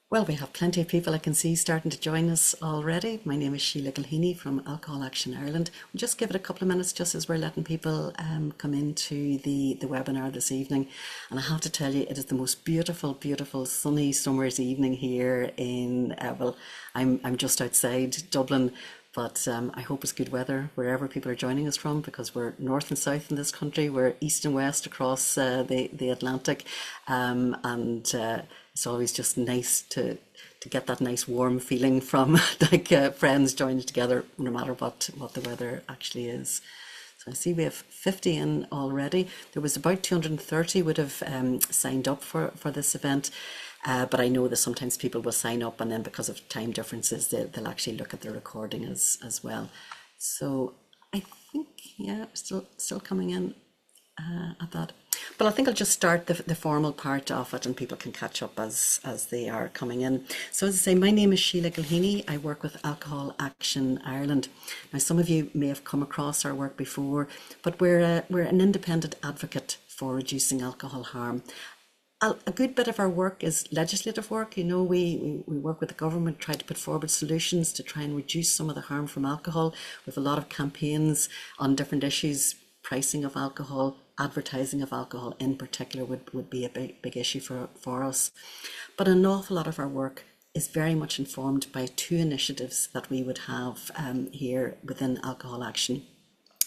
Well, we have plenty of people I can see starting to join us already. My name is Sheila Gilheany from Alcohol Action Ireland. We'll just give it a couple of minutes just as we're letting people come into the webinar this evening. And I have to tell you, it is the most beautiful, beautiful sunny summer's evening here in, well, I'm just outside Dublin. But I hope it's good weather wherever people are joining us from, because we're north and south in this country. We're east and west across the Atlantic. And it's always just nice to get that nice warm feeling from friends joining together, no matter what the weather actually is. So I see we have 50 in already. There was about 230 would have signed up for this event. But I know that sometimes people will sign up and then because of time differences, they'll actually look at the recording as well. So I think, yeah, still coming in at that. But I think I'll just start the formal part of it and people can catch up as they are coming in. So as I say, my name is Sheila Gilheany. I work with Alcohol Action Ireland. Now, some of you may have come across our work before, but we're an independent advocate for reducing alcohol harm. A good bit of our work is legislative work. You know, we work with the government, try to put forward solutions to try and reduce some of the harm from alcohol. We have a lot of campaigns on different issues, pricing of alcohol, advertising of alcohol in particular would be a big issue for us. But an awful lot of our work is very much informed by two initiatives that we would have here within Alcohol Action.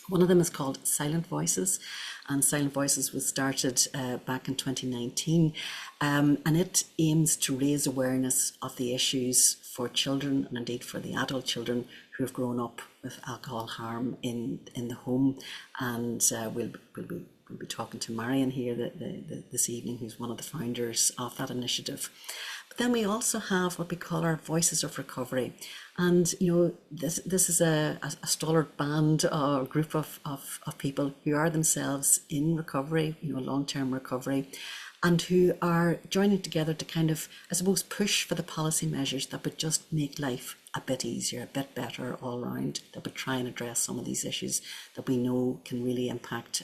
One of them is called Silent Voices, and Silent Voices was started back in 2019, and it aims to raise awareness of the issues for children and indeed for the adult children who have grown up with alcohol harm in the home. And we'll be talking to Marion here this evening, who's one of the founders of that initiative. But then we also have what we call our Voices of Recovery. And, you know, this is a stalwart band or group of people who are themselves in recovery, you know, long-term recovery, and who are joining together to kind of, I suppose, push for the policy measures that would just make life a bit easier, a bit better all around, that would try and address some of these issues that we know can really impact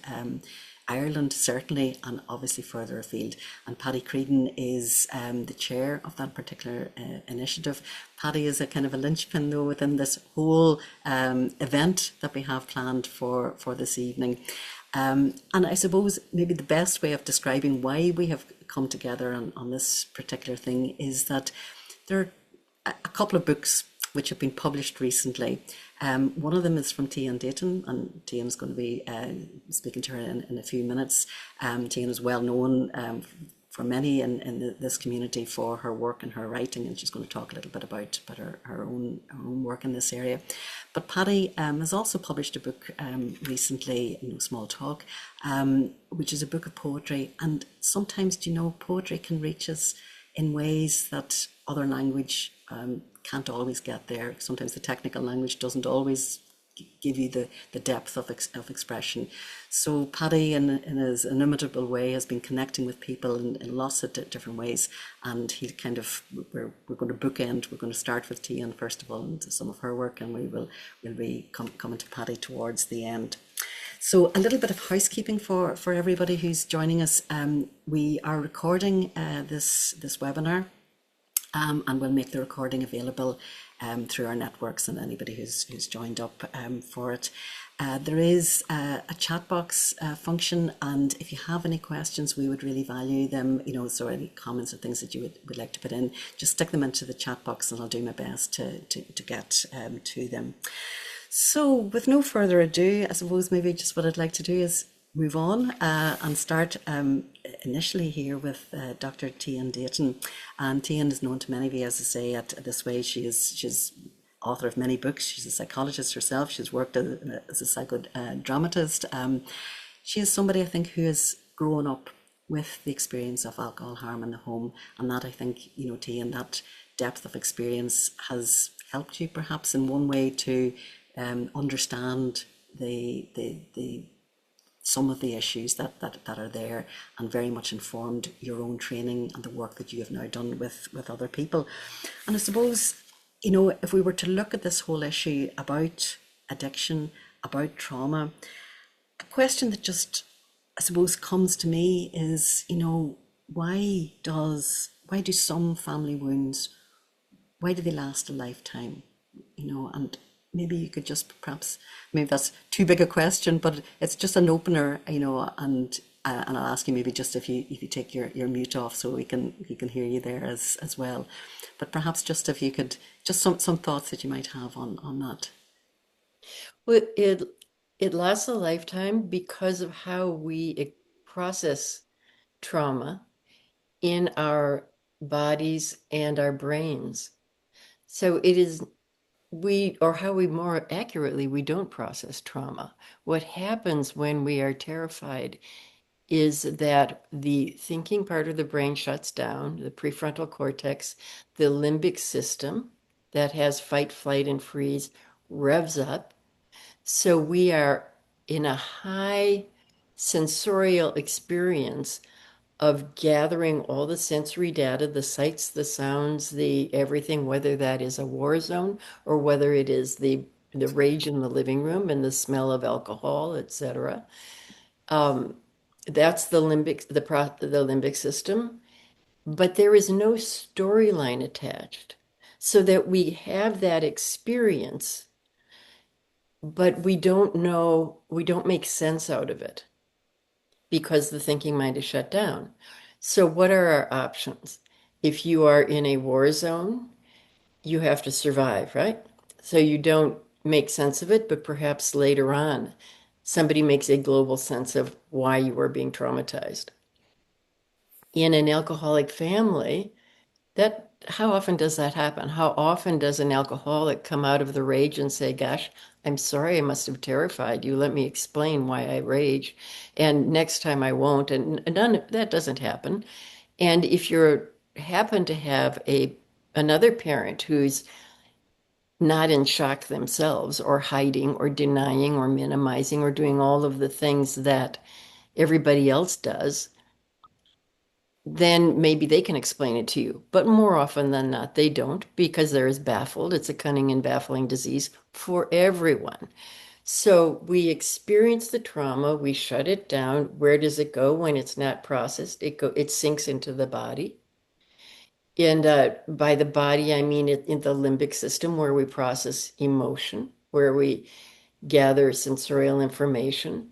Ireland, certainly, and obviously further afield. And Paddy Creedon is the chair of that particular initiative. Paddy is a kind of a linchpin, though, within this whole event that we have planned for this evening. And I suppose maybe the best way of describing why we have come together on this particular thing is that there are a couple of books which have been published recently. One of them is from Tian Dayton, and Tian's going to be speaking to her in a few minutes. Tian is well known for many in this community for her work and her writing, and she's going to talk a little bit about her own work in this area. But Paddy has also published a book recently, No Small Talk, which is a book of poetry. And sometimes, you know, poetry can reach us in ways that other language can't always get there. Sometimes the technical language doesn't always give you the depth of expression. So Paddy, in his inimitable way, has been connecting with people in lots of different ways. And he kind of, we're going to bookend. We're going to start with Tian first of all, and some of her work, and we'll be coming to Paddy towards the end. So a little bit of housekeeping for everybody who's joining us. We are recording this webinar. And we'll make the recording available through our networks and anybody who's joined up for it. There is a chat box function, and if you have any questions, we would really value them. You know, so any comments or things that you would like to put in, just stick them into the chat box, and I'll do my best to get to them. So, with no further ado, I suppose maybe just what I'd like to do is move on and start initially here with Dr. Tian Dayton. And Tian is known to many of you, as I say, at This Way. She's author of many books. She's a psychologist herself. She's worked as a psychodramatist. She is somebody, I think, who has grown up with the experience of alcohol harm in the home. And that, I think, you know, Tian, that depth of experience has helped you perhaps in one way to understand the some of the issues that are there, and very much informed your own training and the work that you have now done with other people. And I suppose, you know, if we were to look at this whole issue about addiction, about trauma, a question that just, I suppose, comes to me is, you know, why does why do some family wounds, why do they last a lifetime? And maybe you could just perhaps, maybe that's too big a question, but it's just an opener, and I'll ask you maybe just if you take your mute off so we can hear you there as well. But perhaps just if you could, just some thoughts that you might have on that. Well, it lasts a lifetime because of how we process trauma in our bodies and our brains. So it is or how we more accurately, we don't process trauma. What happens when we are terrified is that the thinking part of the brain shuts down, the prefrontal cortex, the limbic system that has fight, flight, and freeze revs up. So we are in a high sensorial experience of gathering all the sensory data, the sights, the sounds, the everything, whether that is a war zone or whether it is the rage in the living room and the smell of alcohol, etc. Um, that's the limbic system, but there is no storyline attached, so that we have that experience, but we don't make sense out of it because the thinking mind is shut down. So, what are our options? If you are in a war zone, you have to survive, right? So, you don't make sense of it, but perhaps later on, somebody makes a global sense of why you are being traumatized. In an alcoholic family, that how often does that happen? How often does an alcoholic come out of the rage and say, "Gosh, I'm sorry, I must have terrified you. Let me explain why I rage, and next time I won't." And none that doesn't happen. And if you happen to have a another parent who's not in shock themselves, or hiding, or denying, or minimizing, or doing all of the things that everybody else does, then maybe they can explain it to you. But more often than not, they don't, because they're as baffled. It's a cunning and baffling disease for everyone. So we experience the trauma, we shut it down. Where does it go when it's not processed? It sinks into the body. And by the body, I mean it in the limbic system, where we process emotion, where we gather sensorial information,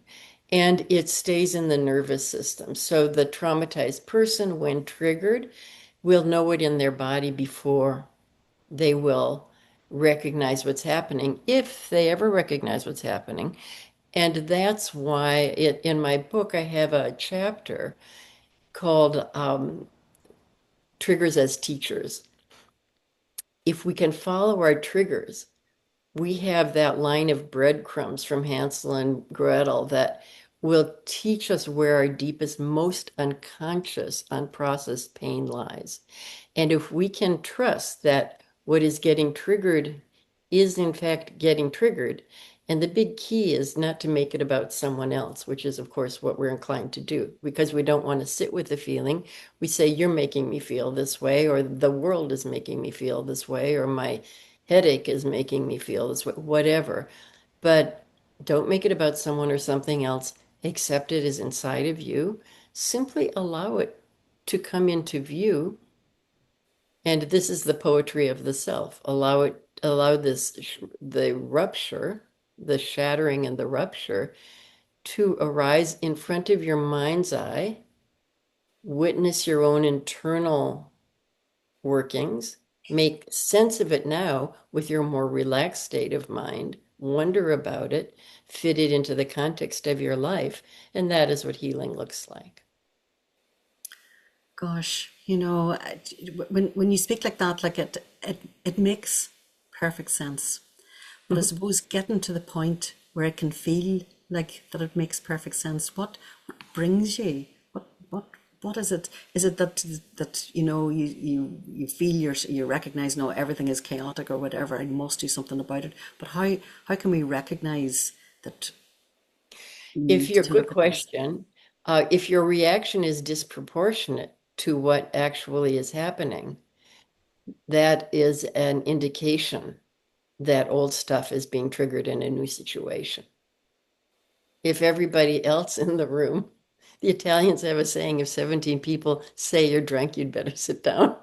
and it stays in the nervous system. So the traumatized person, when triggered, will know it in their body before they will recognize what's happening, if they ever recognize what's happening. And that's why in my book, I have a chapter called Triggers as Teachers. If we can follow our triggers, we have that line of breadcrumbs from Hansel and Gretel that will teach us where our deepest, most unconscious, unprocessed pain lies. And if we can trust that what is getting triggered is in fact getting triggered, and the big key is not to make it about someone else, which is, of course, what we're inclined to do, because we don't want to sit with the feeling. We say, "You're making me feel this way," or "the world is making me feel this way," or "my headache is making me feel this way," whatever. But don't make it about someone or something else. Accept it as inside of you. Simply allow it to come into view. And this is the poetry of the self. Allow the rupture, the shattering and the rupture to arise in front of your mind's eye. Witness your own internal workings. Make sense of it now with your more relaxed state of mind. Wonder about it, fit it into the context of your life, and that is what healing looks like. Gosh, when you speak like that, like it makes perfect sense. But I suppose getting to the point where it can feel like that it makes perfect sense. What brings you? What is it? Is it that you feel you recognize, no, everything is chaotic or whatever, I must do something about it. But how can we recognize that we If need your to good look at this? question, if your reaction is disproportionate to what actually is happening, that is an indication that old stuff is being triggered in a new situation. If everybody else in the room The Italians have a saying, if 17 people say you're drunk, you'd better sit down.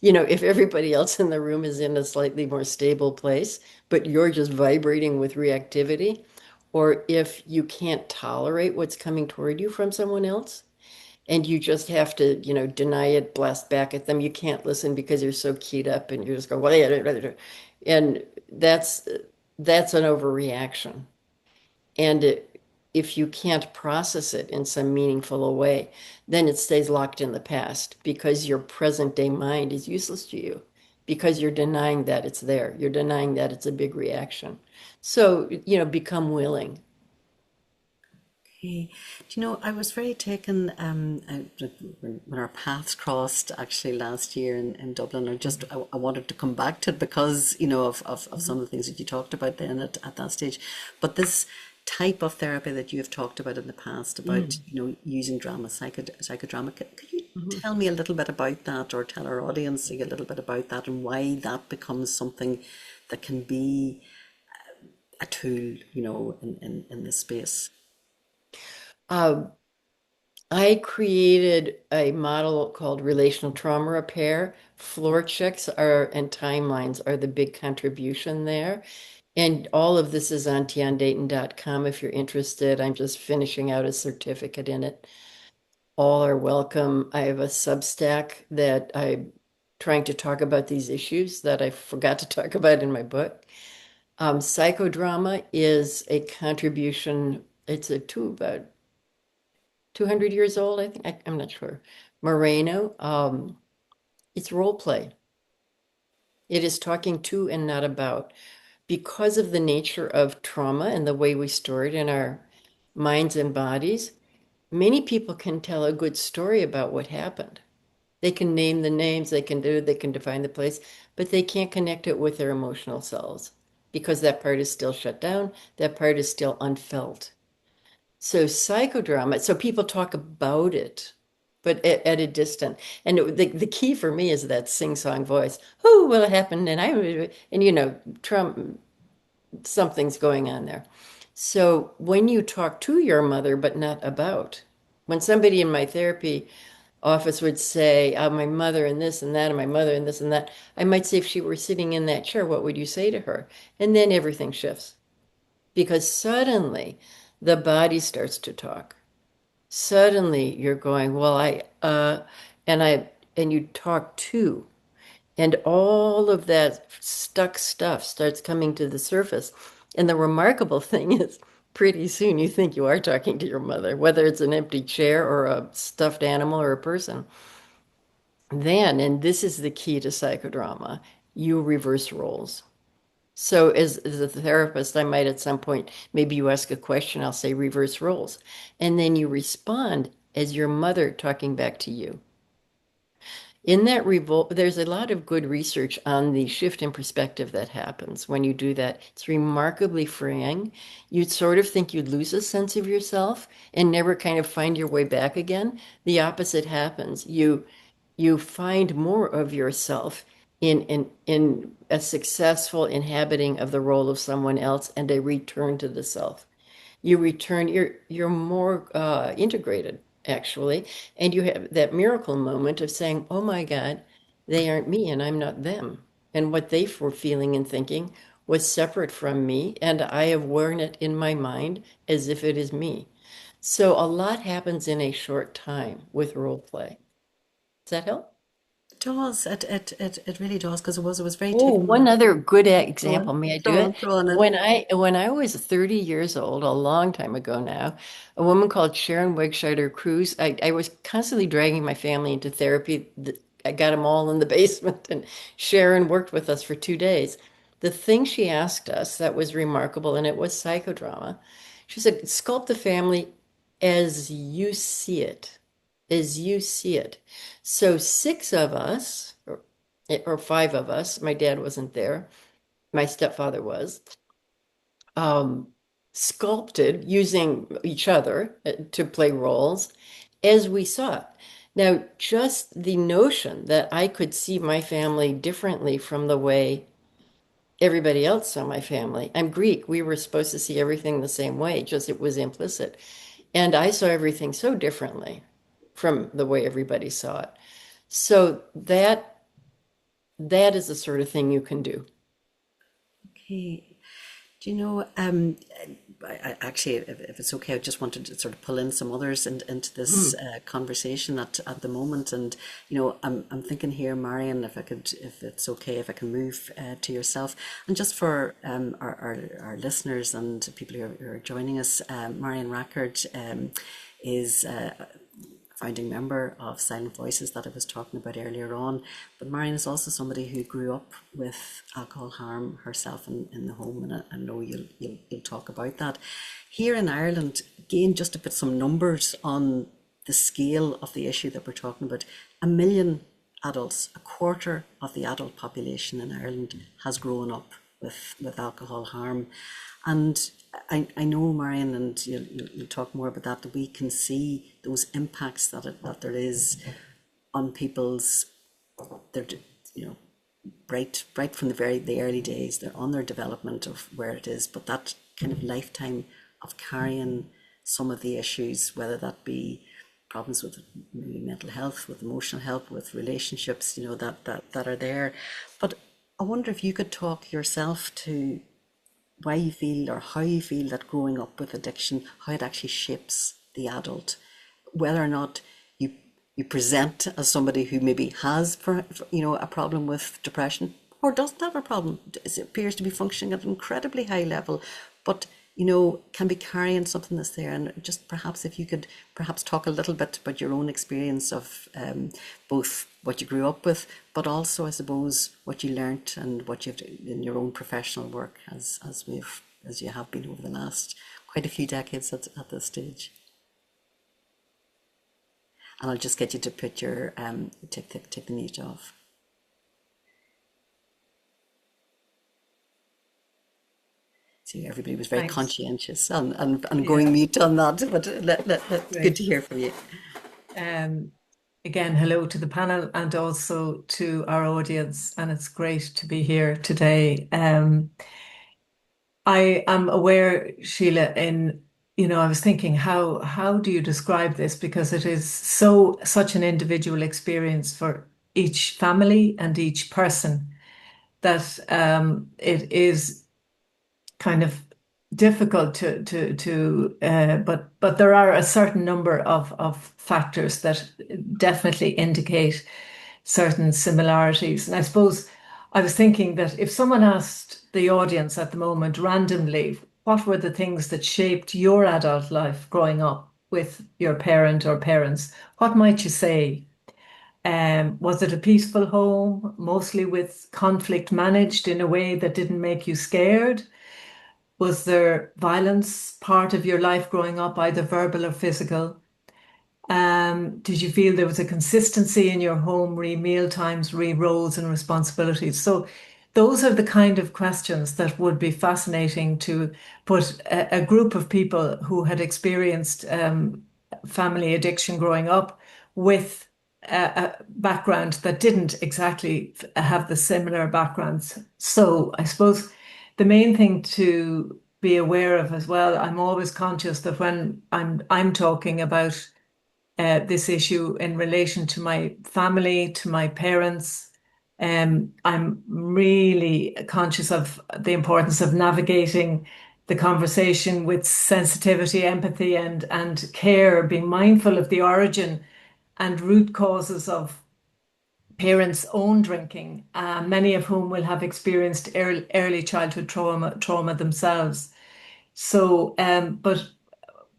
You know, if everybody else in the room is in a slightly more stable place, but you're just vibrating with reactivity, or if you can't tolerate what's coming toward you from someone else, and you just have to, deny it, blast back at them. You can't listen because you're so keyed up and you're just going, well, yeah, and that's an overreaction. And if you can't process it in some meaningful way, then it stays locked in the past because your present day mind is useless to you because you're denying that it's there. You're denying that it's a big reaction. So, become willing. Okay. Do you know, I was very taken when our paths crossed actually last year in Dublin. I wanted to come back to it because, of some of the things that you talked about then at that stage. But this type of therapy that you have talked about in the past about, Mm. using drama, psychodrama, could you Mhm. tell me a little bit about that or tell our audience a little bit about that and why that becomes something that can be a tool, in this space? Uh, I created a model called relational trauma repair. Floor checks and timelines are the big contribution there. And all of this is on tiandayton.com if you're interested. I'm just finishing out a certificate in it. All are welcome. I have a Substack that I'm trying to talk about these issues that I forgot to talk about in my book. Psychodrama is a contribution. It's about 200 years old, I think. I'm not sure. Moreno. It's role play. It is talking to and not about. Because of the nature of trauma and the way we store it in our minds and bodies, many people can tell a good story about what happened. They can name the names, they can define the place, but they can't connect it with their emotional selves because that part is still shut down, that part is still unfelt. So psychodrama, so people talk about it, but at a distance. And the key for me is that sing-song voice. Oh, well, it happened, and Trump, something's going on there. So when you talk to your mother, but not about, when somebody in my therapy office would say, my mother and this and that, and my mother and this and that, I might say, if she were sitting in that chair, what would you say to her? And then everything shifts because suddenly the body starts to talk. Suddenly you're going, well, and you talk to. And all of that stuck stuff starts coming to the surface. And the remarkable thing is, pretty soon you think you are talking to your mother, whether it's an empty chair or a stuffed animal or a person. Then, and this is the key to psychodrama, you reverse roles. So, as a therapist, I might at some point, maybe you ask a question, I'll say reverse roles. And then you respond as your mother talking back to you. In that revolt, there's a lot of good research on the shift in perspective that happens when you do that. It's remarkably freeing. You'd sort of think you'd lose a sense of yourself and never kind of find your way back again. The opposite happens. You find more of yourself in a successful inhabiting of the role of someone else and a return to the self. You're more integrated actually, and you have that miracle moment of saying, oh my God, they aren't me and I'm not them, and what they were feeling and thinking was separate from me, and I have worn it in my mind as if it is me. So a lot happens in a short time with role play. Does that help? It does. It really does because it was very Oh, taken. one other good Go example. on, May I do throw it? on, throw on it. When I was 30 years old, a long time ago now, a woman called Sharon Wegscheider Cruz, I was constantly dragging my family into therapy. I got them all in the basement, and Sharon worked with us for 2 days. The thing she asked us that was remarkable, and it was psychodrama. She said, sculpt the family as you see it, as you see it. So six of us, or five of us, my dad wasn't there, my stepfather was, um, sculpted using each other to play roles as we saw it. Now, just the notion that I could see my family differently from the way everybody else saw my family. I'm Greek. We were supposed to see everything the same way, just it was implicit. And I saw everything so differently from the way everybody saw it. So that is the sort of thing you can do. Okay. Do you know, actually, if it's okay, I just wanted to sort of pull in some others into this Mm. conversation at the moment. And, you know, I'm thinking here, Marion, if it's okay, if I can move to yourself. And just for our listeners and people who are joining us, Marion Rackard is founding member of Silent Voices that I was talking about earlier on. But Marion is also somebody who grew up with alcohol harm herself in the home, and I know you'll talk about that. Here in Ireland, again, just to put some numbers on the scale of the issue that we're talking about, 1 million adults, a quarter of the adult population in Ireland has grown up with alcohol harm. And I know, Marion, and you'll talk more about that we can see those impacts that there is on people's, their, you know, right from the early days, they're on their development of where it is, but that kind of lifetime of carrying some of the issues, whether that be problems with maybe mental health, with emotional health, with relationships, you know, that are there. But I wonder if you could talk yourself to why you feel or how you feel that growing up with addiction, how it actually shapes the adult, whether or not you you present as somebody who maybe has, you know, a problem with depression or doesn't have a problem, it appears to be functioning at an incredibly high level, but you know, can be carrying something that's there. And just perhaps if you could perhaps talk a little bit about your own experience of both what you grew up with, but also I suppose what you learnt and what you've done in your own professional work as you have been over the last quite a few decades at this stage. And I'll just get you to put your take the mute off. See, everybody was very Thanks. conscientious and Yeah, going mute on that, but good to great. hear from you. Um, Again, hello to the panel and also to our audience, and it's great to be here today. I am aware, Sheila, I was thinking how do you describe this? Because it is such an individual experience for each family and each person that it is kind of difficult but there are a certain number of factors that definitely indicate certain similarities. And I suppose I was thinking that if someone asked the audience at the moment randomly, what were the things that shaped your adult life growing up with your parent or parents, what might you say? Was it a peaceful home, mostly with conflict managed in a way that didn't make you scared? Was there violence part of your life growing up, either verbal or physical? Did you feel there was a consistency in your home, re meal times, re roles and responsibilities? So those are the kind of questions that would be fascinating to put a group of people who had experienced family addiction growing up with a background that didn't exactly have the similar backgrounds. So I suppose the main thing to be aware of as well, I'm always conscious that when I'm talking about this issue in relation to my family, to my parents. I'm really conscious of the importance of navigating the conversation with sensitivity, empathy, and care, being mindful of the origin and root causes of parents' own drinking, many of whom will have experienced early childhood trauma themselves. So, but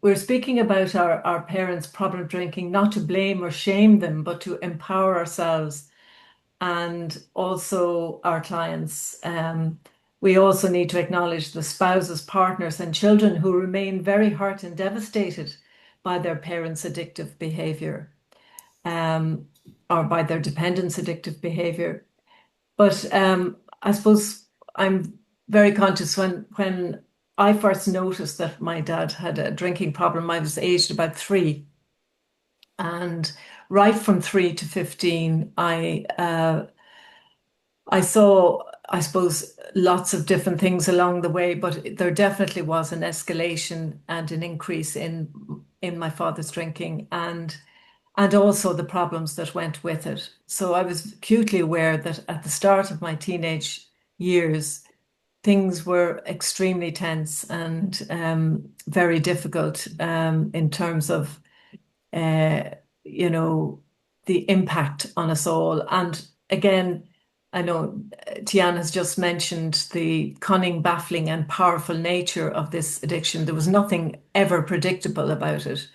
we're speaking about our parents' problem drinking, not to blame or shame them, but to empower ourselves and also our clients. We also need to acknowledge the spouses, partners, and children who remain very hurt and devastated by their parents' addictive behavior, um, or by their dependents' addictive behavior. But I suppose I'm very conscious when I first noticed that my dad had a drinking problem. I was aged about 3, and right from 3 to 15, I saw, I suppose, lots of different things along the way. But there definitely was an escalation and an increase in my father's drinking, and also the problems that went with it. So I was acutely aware that at the start of my teenage years, things were extremely tense and very difficult in terms of, uh, you know, the impact on us all. And again, I know Tian has just mentioned the cunning, baffling, and powerful nature of this addiction. There was nothing ever predictable about it,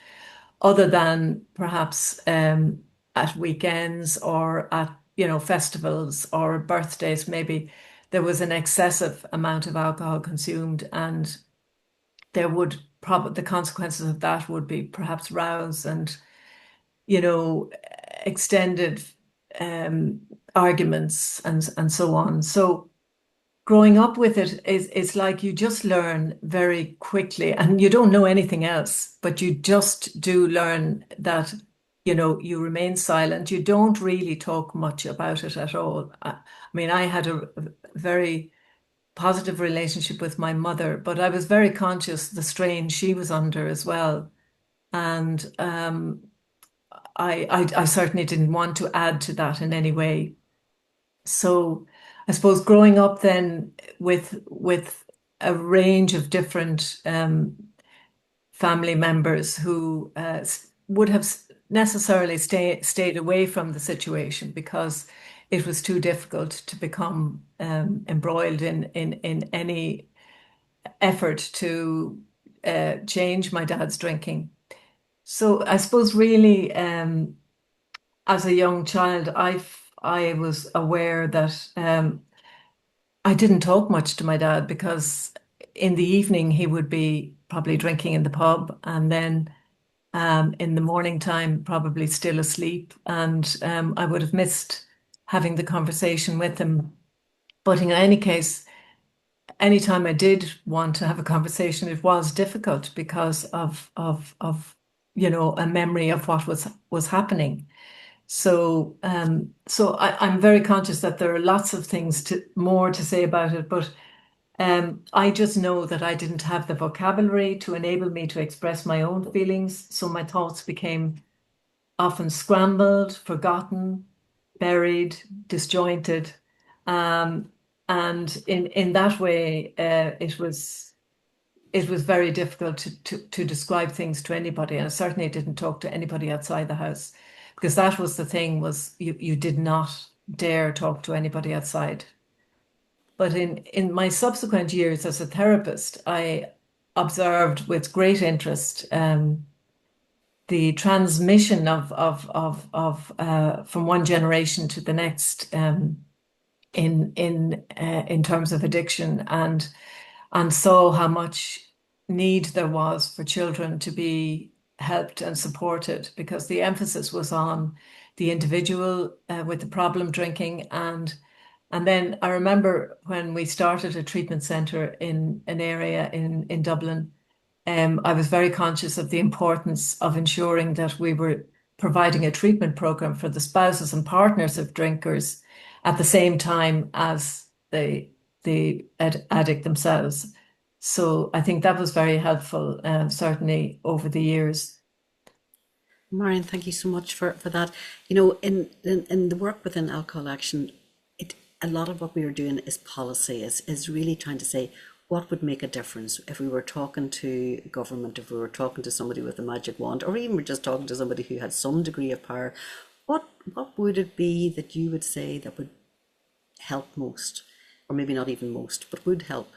other than perhaps at weekends or at festivals or birthdays. Maybe there was an excessive amount of alcohol consumed, and there would probably the consequences of that would be perhaps rows and you know extended um, arguments and so on. So growing up with it is like you just learn very quickly, and you don't know anything else, but you just do learn that you remain silent. You don't really talk much about it at all. I mean, I had a very positive relationship with my mother, but I was very conscious the strain she was under as well. And I certainly didn't want to add to that in any way. So I suppose growing up then with a range of different family members who would have necessarily stayed away from the situation because it was too difficult to become embroiled in any effort to change my dad's drinking. So I suppose really as a young child, I was aware that I didn't talk much to my dad because in the evening he would be probably drinking in the pub, and then in the morning time probably still asleep, and I would have missed having the conversation with him. But in any case, anytime I did want to have a conversation, it was difficult because of a memory of what was happening. So I'm very conscious that there are lots of things more to say about it, but I just know that I didn't have the vocabulary to enable me to express my own feelings. So my thoughts became often scrambled, forgotten, buried, disjointed. Um, and in that way, it was very difficult to describe things to anybody. And I certainly didn't talk to anybody outside the house, because that was the thing, was you did not dare talk to anybody outside. But in my subsequent years as a therapist, I observed with great interest the transmission of from one generation to the next in terms of addiction, and saw how much need there was for children to be helped and supported, because the emphasis was on the individual with the problem drinking. And then I remember when we started a treatment centre in an area in Dublin, I was very conscious of the importance of ensuring that we were providing a treatment program for the spouses and partners of drinkers at the same time as the addict themselves. So I think that was very helpful, certainly over the years. Marion, thank you so much for that. In the work within Alcohol Action, a lot of what we are doing is policy, is really trying to say what would make a difference if we were talking to government, if we were talking to somebody with a magic wand, or even we're just talking to somebody who had some degree of power. What would it be that you would say that would help most, or maybe not even most, but would help?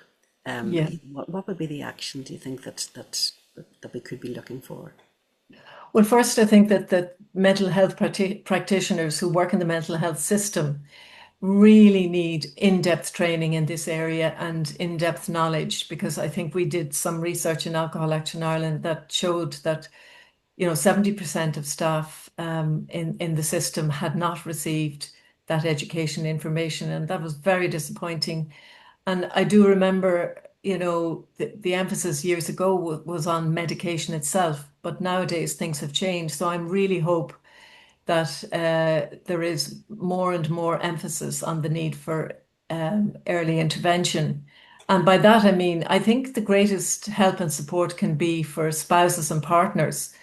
Yeah. What would be the action, do you think, that we could be looking for? Well, first, I think that mental health practitioners who work in the mental health system really need in-depth training in this area and in-depth knowledge, because I think we did some research in Alcohol Action Ireland that showed that 70% of staff in the system had not received that education information, and that was very disappointing. And I do remember, the emphasis years ago was on medication itself, but nowadays things have changed. So I'm really hope that there is more and more emphasis on the need for early intervention. And by that, I mean, I think the greatest help and support can be for spouses and partners,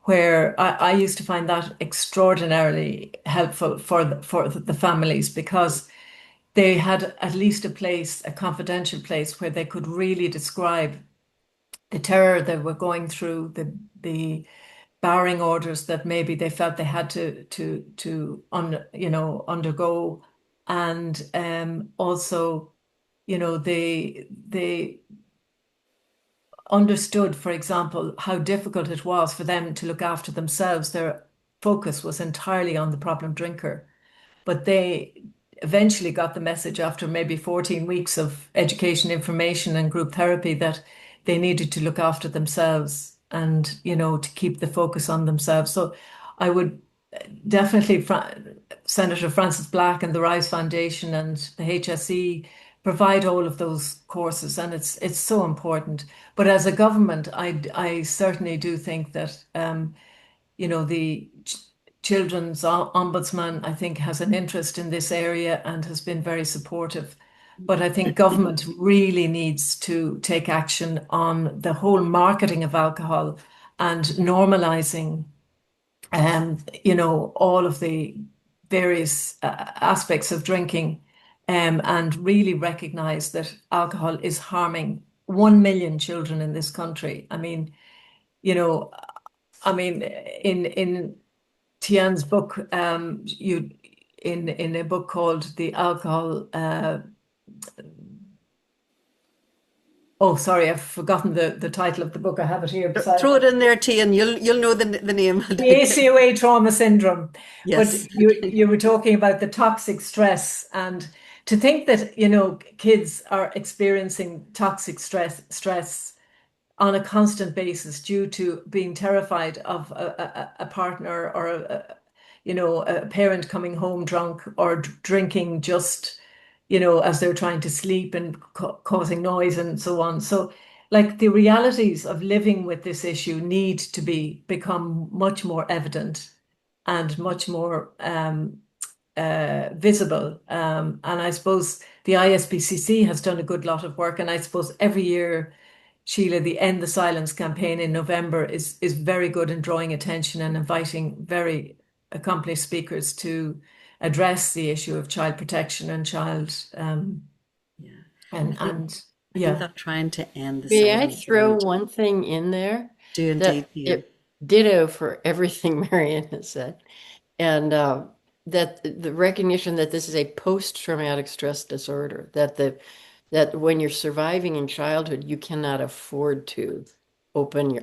where I used to find that extraordinarily helpful for the families, because they had at least a place, a confidential place, where they could really describe the terror they were going through, the barring orders that maybe they felt they had undergo, and also, they understood, for example, how difficult it was for them to look after themselves. Their focus was entirely on the problem drinker, but they eventually got the message after maybe 14 weeks of education, information, and group therapy that they needed to look after themselves and, to keep the focus on themselves. So I would definitely, Senator Francis Black and the Rise Foundation and the HSE provide all of those courses, and it's so important. But as a government, I certainly do think that the Children's Ombudsman, I think, has an interest in this area and has been very supportive. But I think government really needs to take action on the whole marketing of alcohol and normalizing, all of the various aspects of drinking, and really recognize that alcohol is harming 1 million children in this country. You know, in Tian's book, in a book called The Alcohol. Oh, sorry, I've forgotten the title of the book. I have it here beside Throw me. it in there, Tian. You'll know the name. The ACOA trauma syndrome. But Yes. you were talking about the toxic stress, and to think that, kids are experiencing toxic stress on a constant basis due to being terrified of a partner, or a parent coming home drunk, or drinking just, as they're trying to sleep, and causing noise and so on. So, like, the realities of living with this issue need to become much more evident and much more visible. And I suppose the ISPCC has done a good lot of work. And I suppose every year, Sheila, the End the Silence campaign in November is very good in drawing attention and inviting very accomplished speakers to address the issue of child protection and child Yeah. and I think and I think yeah. that trying to end the May I silence throw around one thing in there do indeed, that Tian. it ditto for everything Marianne has said, and that the recognition that this is a post-traumatic stress disorder, that when you're surviving in childhood, you cannot afford to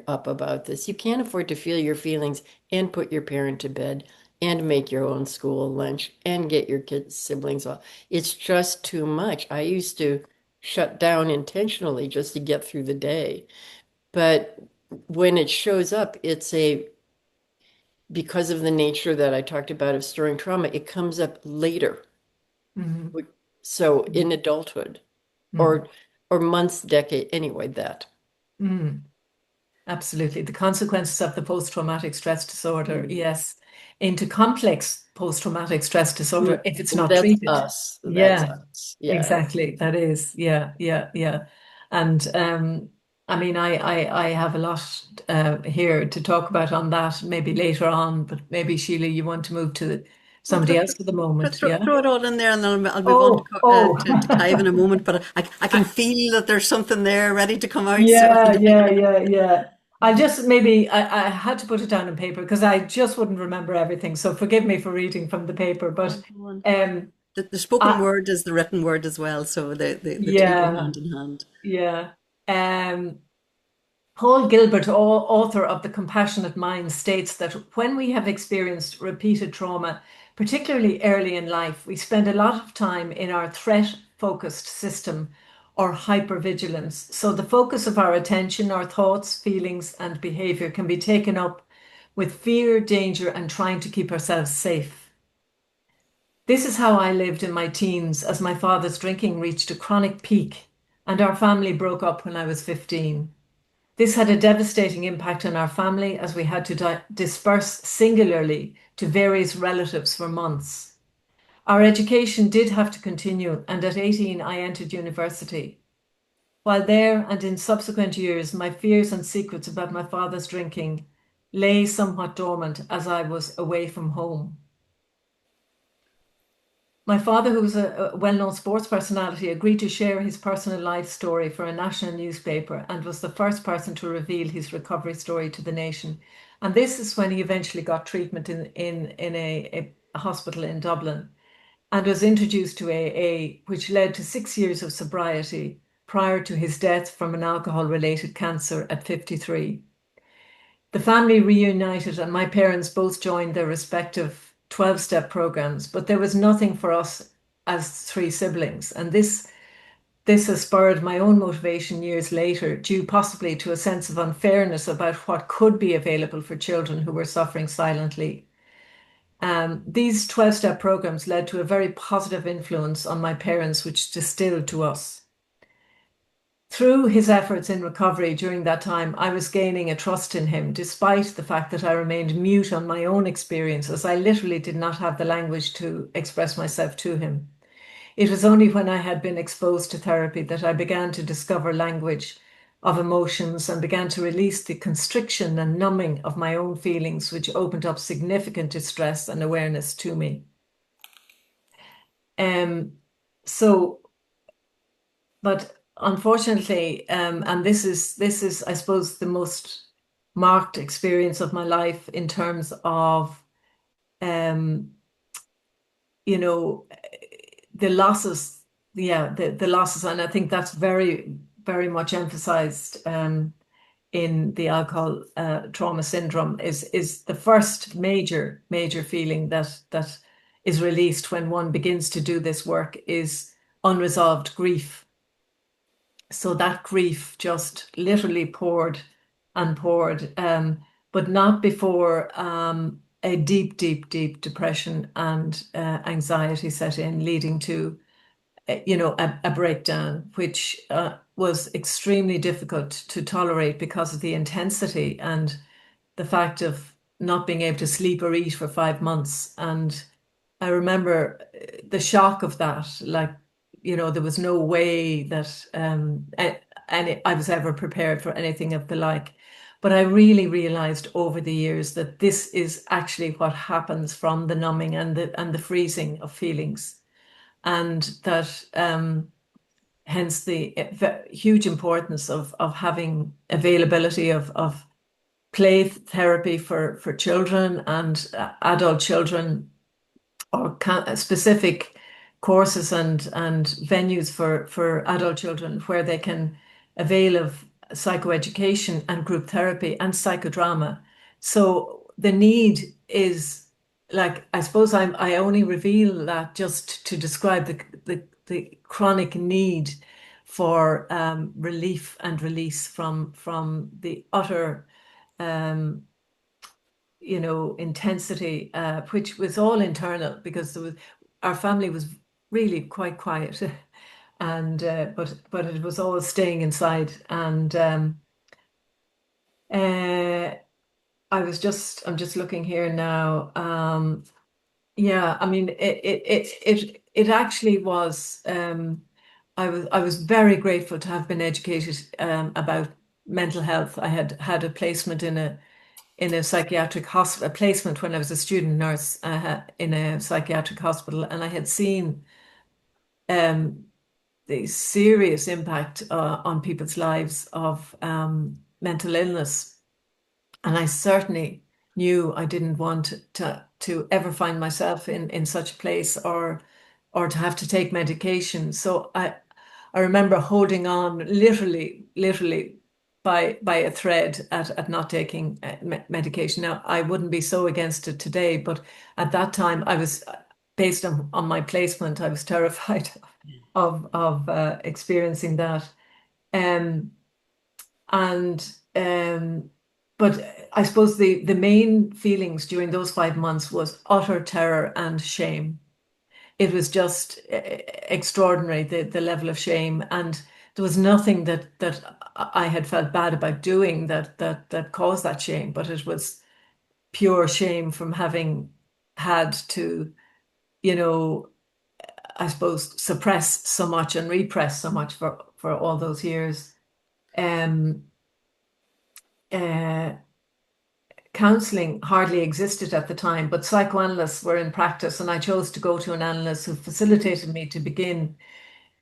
up about this. You can't afford to feel your feelings and put your parent to bed and make your own school lunch and get your kids' siblings off. It's just too much. I used to shut down intentionally just to get through the day. But when it shows up, because of the nature that I talked about of storing trauma, it comes up later. Mhm. So in adulthood, Mhm. or months, decade, anyway, that. Mhm. Absolutely. The consequences of the post-traumatic stress disorder, yes, into complex post-traumatic stress disorder if it's not That's treated. us. That's Yeah, us. Yeah. exactly. That is, yeah, yeah, yeah. And I have a lot here to talk about on that maybe later on, but maybe Sheila, you want to move to Well, throw, somebody else for the moment, yeah? throw it all in there, and then I'll move on Oh, oh. to Clive in a moment. But I can feel that there's something there ready to come out. So Yeah, yeah, yeah, yeah. I just maybe I had to put it down on paper because I just wouldn't remember everything. So forgive me for reading from the paper, but go on. um The spoken I word is the written word as well. So the two go yeah, hand in hand. yeah. Um Paul Gilbert, author of The Compassionate Mind, states that when we have experienced repeated trauma, particularly early in life, we spend a lot of time in our threat-focused system, or hypervigilance. So the focus of our attention, our thoughts, feelings, and behavior can be taken up with fear, danger, and trying to keep ourselves safe. This is how I lived in my teens as my father's drinking reached a chronic peak and our family broke up when I was 15. This had a devastating impact on our family as we had to disperse singularly to various relatives for months. Our education did have to continue, and at 18, I entered university. While there and in subsequent years, my fears and secrets about my father's drinking lay somewhat dormant as I was away from home. My father, who was a well-known sports personality, agreed to share his personal life story for a national newspaper and was the first person to reveal his recovery story to the nation. And this is when he eventually got treatment in a hospital in Dublin and was introduced to AA, which led to 6 years of sobriety prior to his death from an alcohol-related cancer at 53. The family reunited, and my parents both joined their respective 12-step programs, but there was nothing for us as three siblings. And this has spurred my own motivation years later, due possibly to a sense of unfairness about what could be available for children who were suffering silently. These 12-step programs led to a very positive influence on my parents, which distilled to us. Through his efforts in recovery during that time, I was gaining a trust in him, despite the fact that I remained mute on my own experiences. I literally did not have the language to express myself to him. It was only when I had been exposed to therapy that I began to discover language of emotions and began to release the constriction and numbing of my own feelings, which opened up significant distress and awareness to me. So, but unfortunately, and this is, I suppose, the most marked experience of my life in terms of, you know, the losses. Yeah, the losses, and I think that's very, very much emphasized in the alcohol trauma syndrome. Is the first major feeling that is released when one begins to do this work is unresolved grief. So that grief just literally poured and poured, but not before a deep depression and anxiety set in, leading to a breakdown, which was extremely difficult to tolerate because of the intensity and the fact of not being able to sleep or eat for 5 months. And I remember the shock of that, like, there was no way that I was ever prepared for anything of the like. But I really realized over the years that this is actually what happens from the numbing and the freezing of feelings, and that hence the huge importance of having availability of play therapy for children and adult children, or specific courses and venues for adult children where they can avail of psychoeducation and group therapy and psychodrama. So the need is, like, I suppose I only reveal that just to describe the chronic need for relief and release from the utter intensity, which was all internal, because our family was really quite quiet, and but it was all staying inside. And I'm just looking here now. Yeah, I mean, it actually was. I was very grateful to have been educated about mental health. I had a placement in a psychiatric hospital, a placement when I was a student nurse in a psychiatric hospital, and I had seen the serious impact on people's lives of mental illness. And I certainly knew I didn't want to ever find myself in such a place, or to have to take medication. So I remember holding on literally by a thread at not taking medication. Now, I wouldn't be so against it today, but at that time I was, based on my placement, I was terrified of experiencing that. Um, and but I suppose the main feelings during those 5 months was utter terror and shame. It was just extraordinary, the level of shame, and there was nothing that I had felt bad about doing that caused that shame, but it was pure shame from having had to, I suppose, suppress so much and repress so much for all those years. Um, uh, counseling hardly existed at the time, but psychoanalysts were in practice, and I chose to go to an analyst who facilitated me to begin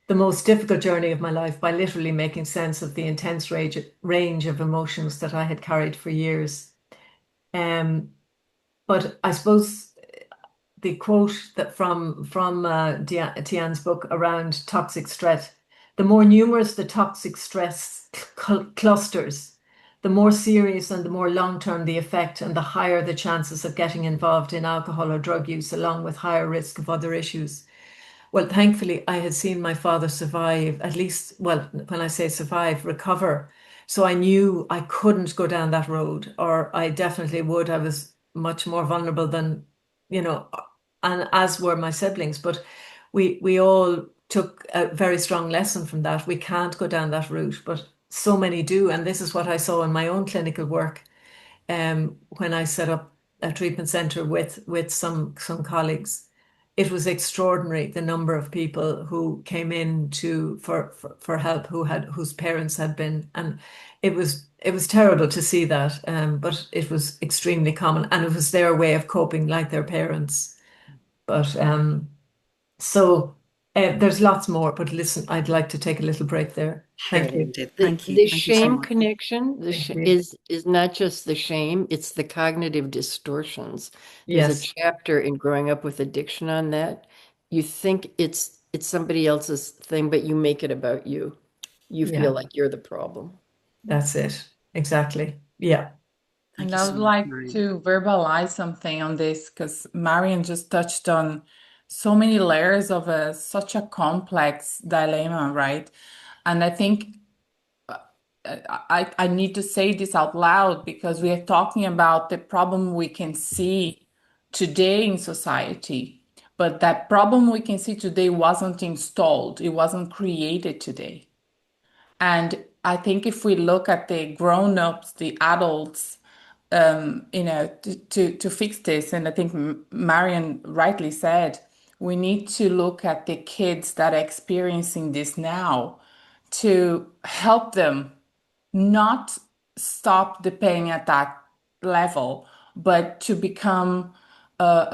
the most difficult journey of my life by literally making sense of the intense range of emotions that I had carried for years. But I suppose the quote that from Tian's book around toxic stress, the more numerous the toxic stress clusters, the more serious and the more long-term the effect, and the higher the chances of getting involved in alcohol or drug use, along with higher risk of other issues. Well, thankfully, I had seen my father survive, at least, well, when I say survive, recover. So I knew I couldn't go down that road, or I definitely would. I was much more vulnerable than, you know, and as were my siblings. But we all took a very strong lesson from that. We can't go down that route, but so many do. And this is what I saw in my own clinical work when I set up a treatment center with some colleagues. It was extraordinary the number of people who came in for help whose parents had been, and it was terrible to see that, but it was extremely common, and it was their way of coping like their parents. But so there's lots more, but listen, I'd like to take a little break there. Thank Surely you. indeed. The, Thank you. the Thank you so shame much. connection Thank you. is not just the shame, it's the cognitive distortions. There's a Yes. chapter in Growing Up with Addiction on that. You think it's somebody else's thing, but you make it about you. You feel Yeah, like you're the problem. that's it. Exactly. Yeah. Thank And you I so would much, like Marion. to verbalize something on this because Marion just touched on so many layers of such a complex dilemma, right? And I think I need to say this out loud because we are talking about the problem we can see today in society, but that problem we can see today wasn't installed, it wasn't created today. And I think if we look at the grown-ups, the adults, to fix this, and I think Marion rightly said, we need to look at the kids that are experiencing this now to help them not stop the pain at that level, but to become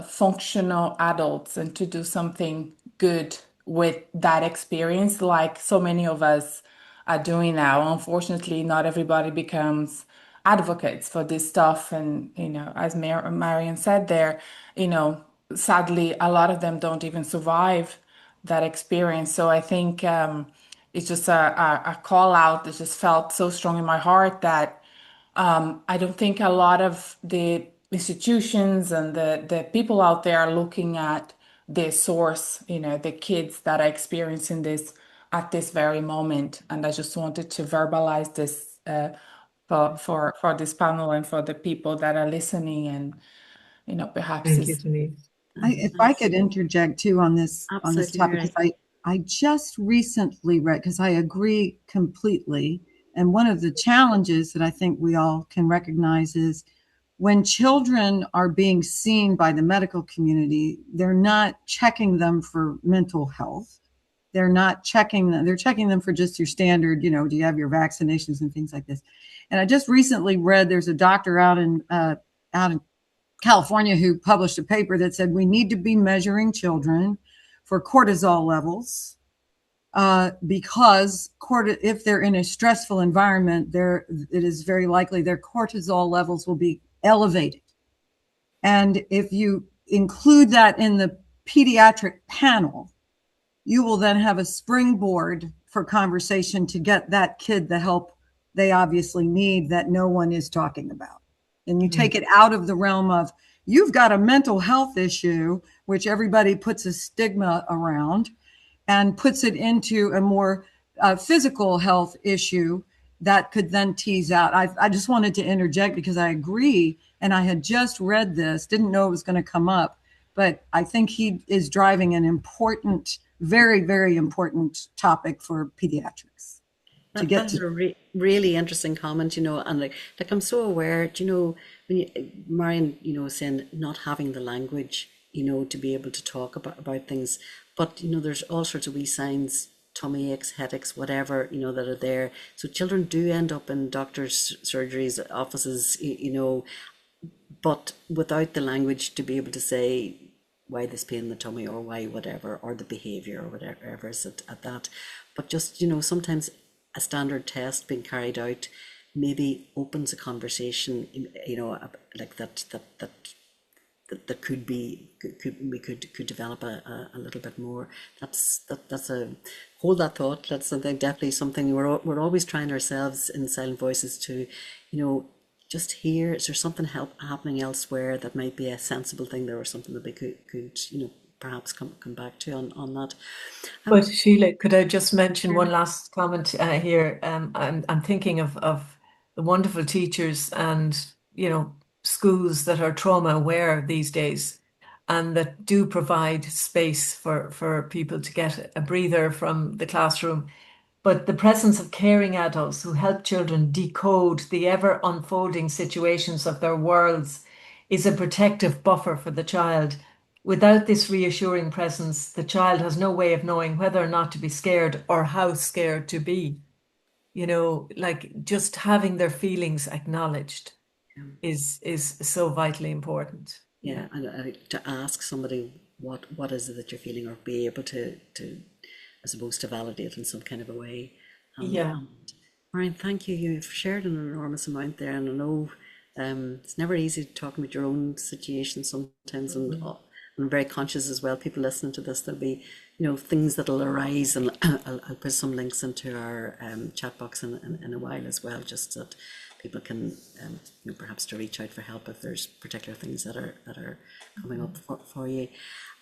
functional adults and to do something good with that experience, like so many of us are doing now. Unfortunately, not everybody becomes advocates for this stuff. And, as Marion said there, sadly, a lot of them don't even survive that experience. So I think it's just a call out that just felt so strong in my heart that I don't think a lot of the institutions and the people out there are looking at the source, the kids that are experiencing this at this very moment. And I just wanted to verbalize this for this panel and for the people that are listening, and perhaps Thank you, this. Denise. If I Thanks. could interject too on this Absolutely, topic, because Mary. I just recently read, because I agree completely. And one of the challenges that I think we all can recognize is when children are being seen by the medical community, they're not checking them for mental health. They're not checking them, they're checking them for just your standard, do you have your vaccinations and things like this. And I just recently read there's a doctor out in California who published a paper that said we need to be measuring children for cortisol levels because if they're in a stressful environment, it is very likely their cortisol levels will be elevated. And if you include that in the pediatric panel, you will then have a springboard for conversation to get that kid the help they obviously need that no one is talking about. And you take it out of the realm of you've got a mental health issue, which everybody puts a stigma around, and puts it into a more physical health issue that could then tease out. I just wanted to interject because I agree. And I had just read this, didn't know it was going to come up, but I think he is driving an important, very, very important topic for pediatrics to get That is to. a really interesting comment, and like I'm so aware, when Marion, was saying not having the language, to be able to talk about things, but there's all sorts of wee signs, tummy aches, headaches, whatever, that are there. So children do end up in doctors' surgeries, offices, but without the language to be able to say why this pain in the tummy or why whatever, or the behavior or whatever is at that. But just, sometimes a standard test being carried out maybe opens a conversation, like that could develop a little bit more. That's a hold that thought. That's definitely something we're always trying ourselves in Silent Voices to, just hear, is there something happening elsewhere that might be a sensible thing there, or something that we could perhaps come back to on that. But Sheila, could I just mention one last comment here? I'm thinking of the wonderful teachers and schools that are trauma aware these days, and that do provide space for people to get a breather from the classroom. But the presence of caring adults who help children decode the ever unfolding situations of their worlds is a protective buffer for the child. Without this reassuring presence, the child has no way of knowing whether or not to be scared or how scared to be. Like just having their feelings acknowledged is so vitally important. Yeah, and to ask somebody what is it that you're feeling, or be able to I suppose to validate in some kind of a way. Yeah. Marion, thank you. You've shared an enormous amount there, and I know it's never easy talking about your own situation sometimes, and I'm very conscious as well. People listening to this, there'll be things that'll arise, and I'll put some links into our chat box in a while as well, just so that people can perhaps to reach out for help if there's particular things that are coming up for you.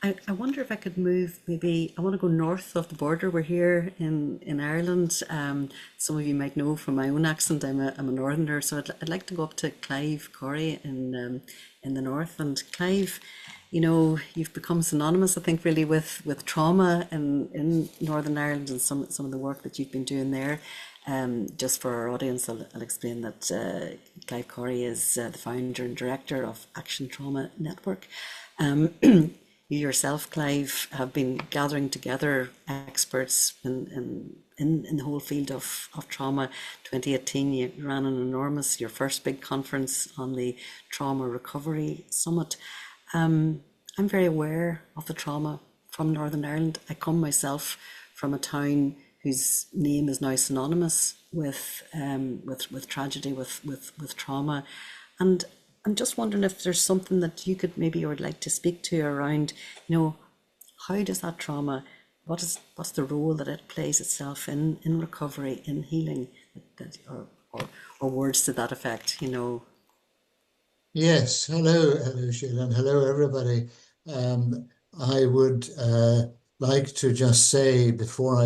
I wonder if I could move, maybe I want to go north of the border. We're here in Ireland. Some of you might know from my own accent, I'm a northerner, so I'd like to go up to Clive Corry in the north. And Clive, you've become synonymous, I think, really with trauma in Northern Ireland, and some of the work that you've been doing there. Just for our audience, I'll explain that Clive Corry is the founder and director of Action Trauma Network. You yourself, Clive, have been gathering together experts in the whole field of trauma. 2018, you ran your first big conference on the Trauma Recovery Summit. I'm very aware of the trauma from Northern Ireland. I come myself from a town whose name is now synonymous with tragedy, with trauma, and I'm just wondering if there's something that you could maybe or would like to speak to around, how does that trauma, what's the role that it plays itself in recovery, in healing, or words to that effect, Yes, hello Sheila, and hello everybody. I would like to just say before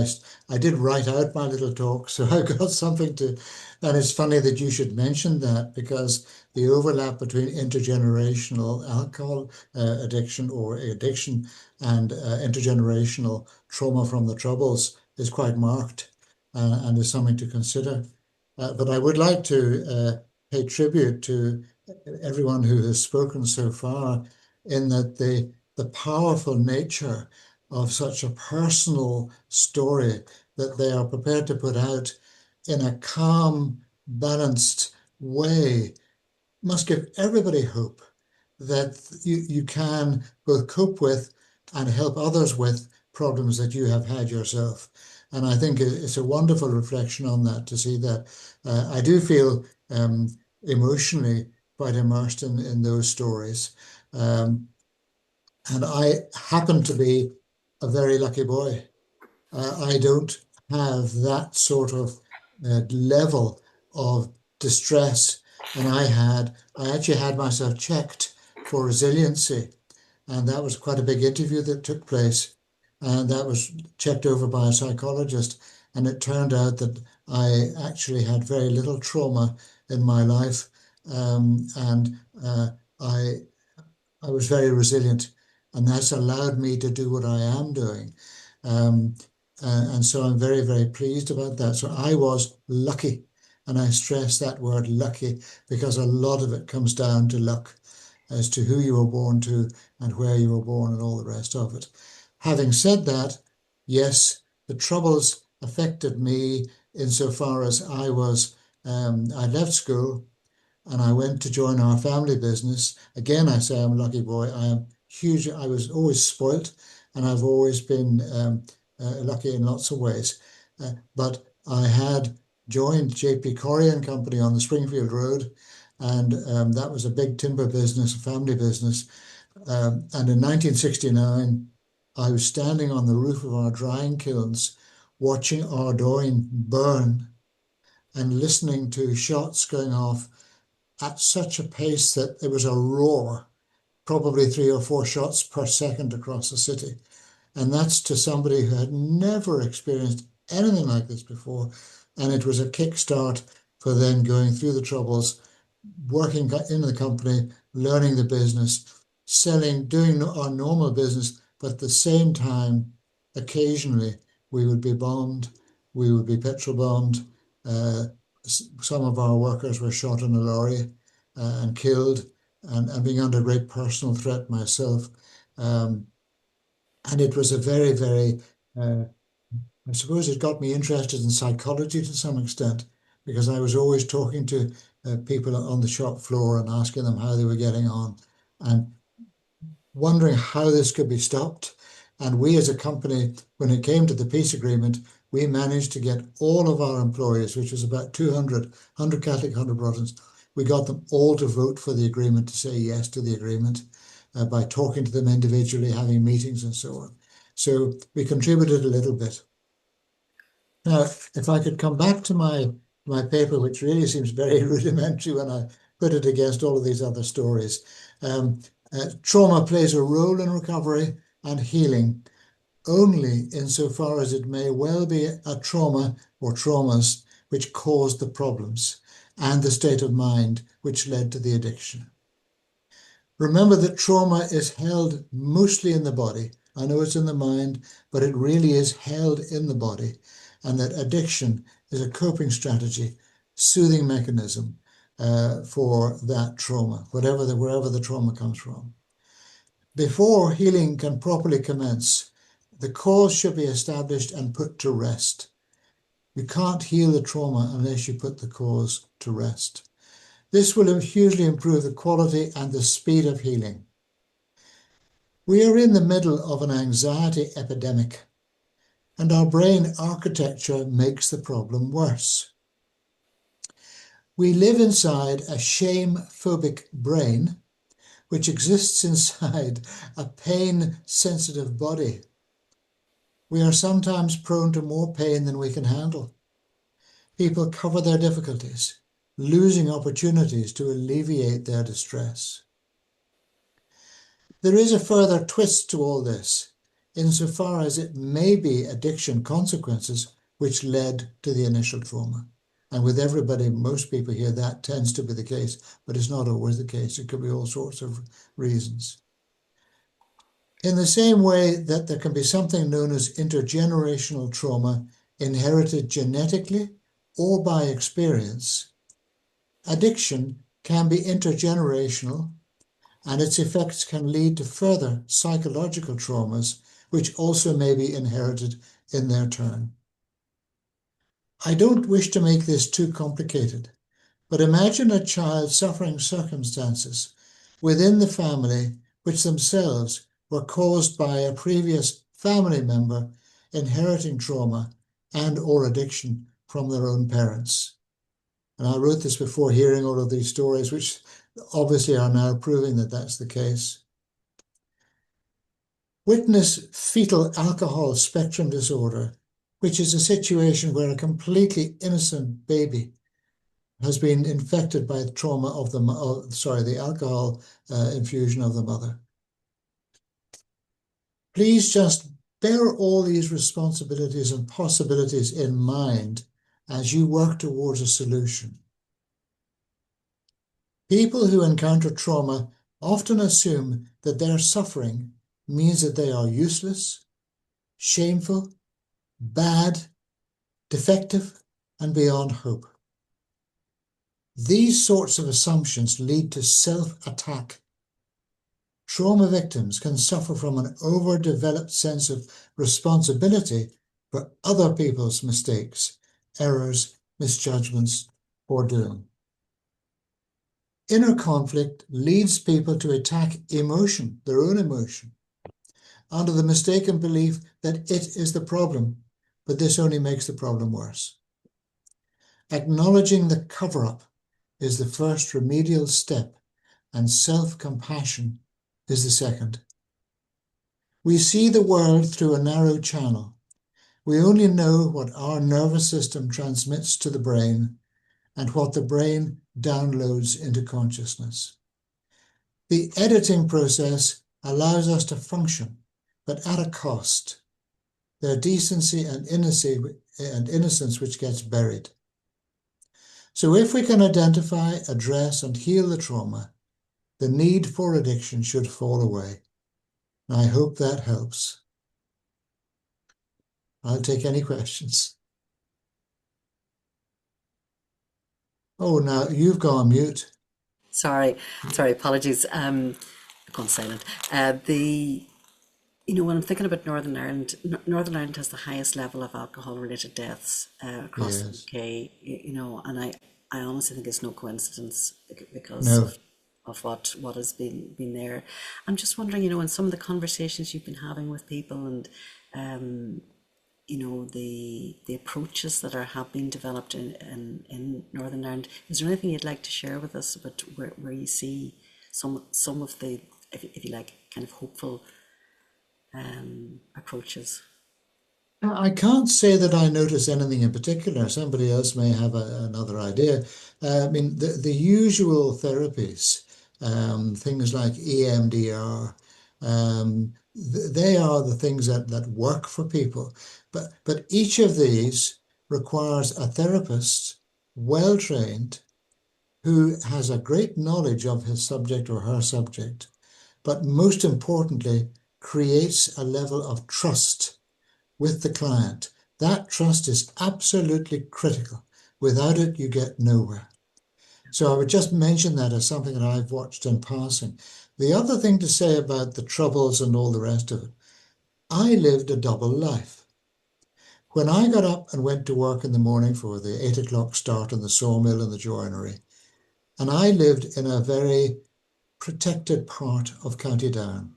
I did write out my little talk, so I got something to, and it's funny that you should mention that, because the overlap between intergenerational alcohol addiction or addiction and intergenerational trauma from the Troubles is quite marked, and is something to consider. But I would like to pay tribute to everyone who has spoken so far, in that the powerful nature of such a personal story that they are prepared to put out in a calm, balanced way must give everybody hope that you can both cope with and help others with problems that you have had yourself. And I think it's a wonderful reflection on that, to see that. I do feel emotionally quite immersed in those stories. And I happen to be a very lucky boy. I don't have that sort of level of distress. And I actually had myself checked for resiliency. And that was quite a big interview that took place. And that was checked over by a psychologist. And it turned out that I actually had very little trauma in my life. And I was very resilient. And that's allowed me to do what I am doing. And so I'm very, very pleased about that. So I was lucky. And I stress that word lucky, because a lot of it comes down to luck, as to who you were born to and where you were born and all the rest of it. Having said that, yes, the Troubles affected me insofar as I left school. and I went to join our family business. Again, I say I'm a lucky boy. I am huge. I was always spoilt, and I've always been lucky in lots of ways. But I had joined J.P. Corry and Company on the Springfield Road, and that was a big timber business, a family business. And in 1969, I was standing on the roof of our drying kilns, watching Ardoyne burn and listening to shots going off at such a pace that there was a roar, probably 3 or 4 shots per second across the city. And that's to somebody who had never experienced anything like this before. And it was a kickstart for then going through the troubles, working in the company, learning the business, selling, doing our normal business, but at the same time, occasionally we would be bombed, we would be petrol bombed. Some of our workers were shot in a lorry and killed, and being under great personal threat myself. And it was a very, very, I suppose it got me interested in psychology to some extent, because I was always talking to people on the shop floor and asking them how they were getting on and wondering how this could be stopped. And we as a company, when it came to the peace agreement, we managed to get all of our employees, which was about 200, 100 Catholic, 100 Protestants, we got them all to vote for the agreement, to say yes to the agreement, by talking to them individually, having meetings and so on. So we contributed a little bit. Now, if I could come back to my paper, which really seems very rudimentary when I put it against all of these other stories. Trauma plays a role in recovery and healing only insofar as it may well be a trauma or traumas which caused the problems and the state of mind which led to the addiction. Remember that trauma is held mostly in the body. I know it's in the mind, but it really is held in the body, and that addiction is a coping strategy, soothing mechanism for that trauma, wherever the trauma comes from. Before healing can properly commence, the cause should be established and put to rest. You can't heal the trauma unless you put the cause to rest. This will hugely improve the quality and the speed of healing. We are in the middle of an anxiety epidemic, and our brain architecture makes the problem worse. We live inside a shame-phobic brain, which exists inside a pain-sensitive body. We are sometimes prone to more pain than we can handle. People cover their difficulties, losing opportunities to alleviate their distress. There is a further twist to all this, insofar as it may be addiction consequences which led to the initial trauma. And with everybody, most people here, that tends to be the case, but it's not always the case. It could be all sorts of reasons. In the same way that there can be something known as intergenerational trauma inherited genetically or by experience, addiction can be intergenerational, and its effects can lead to further psychological traumas, which also may be inherited in their turn. I don't wish to make this too complicated, but imagine a child suffering circumstances within the family which themselves were caused by a previous family member inheriting trauma and or addiction from their own parents. And I wrote this before hearing all of these stories, which obviously are now proving that that's the case. Witness fetal alcohol spectrum disorder, which is a situation where a completely innocent baby has been infected by the trauma of the alcohol infusion of the mother. Please just bear all these responsibilities and possibilities in mind as you work towards a solution. People who encounter trauma often assume that their suffering means that they are useless, shameful, bad, defective, and beyond hope. These sorts of assumptions lead to self-attack. Trauma victims can suffer from an overdeveloped sense of responsibility for other people's mistakes, errors, misjudgments, or doing. inner conflict leads people to attack emotion, their own emotion, under the mistaken belief that it is the problem, but this only makes the problem worse. Acknowledging the cover-up is the first remedial step, and self-compassion is the second. We see the world through a narrow channel. We only know what our nervous system transmits to the brain and what the brain downloads into consciousness. The editing process allows us to function, but at a cost. Their decency and innocence which gets buried. So if we can identify, address, and heal the trauma, the need for addiction should fall away. I hope that helps. I'll take any questions. Oh, now you've gone mute. Sorry, apologies. I've gone silent. When I'm thinking about Northern Ireland, Northern Ireland has the highest level of alcohol-related deaths across the UK. And I honestly think it's no coincidence because of what has been there. I'm just wondering, in some of the conversations you've been having with people and the approaches that have been developed in Northern Ireland, is there anything you'd like to share with us about where you see some of the, if you like, kind of hopeful approaches? I can't say that I notice anything in particular. Somebody else may have another idea. I mean, the usual therapies, things like EMDR, they are the things that work for people. But each of these requires a therapist, well trained, who has a great knowledge of his subject or her subject, but most importantly, creates a level of trust with the client. That trust is absolutely critical. Without it, you get nowhere. So I would just mention that as something that I've watched in passing. The other thing to say about the troubles and all the rest of it, I lived a double life. When I got up and went to work in the morning for the 8 o'clock start in the sawmill and the joinery, and I lived in a very protected part of County Down.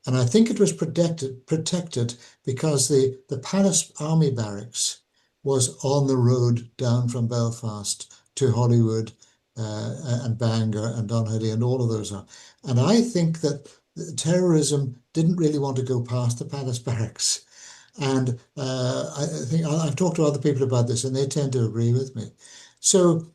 And I think it was protected because the Palace Army Barracks was on the road down from Belfast to Hollywood and Bangor and Dunhilly and all of those are. And I think that terrorism didn't really want to go past the Palace Barracks. And I think I've talked to other people about this and they tend to agree with me. So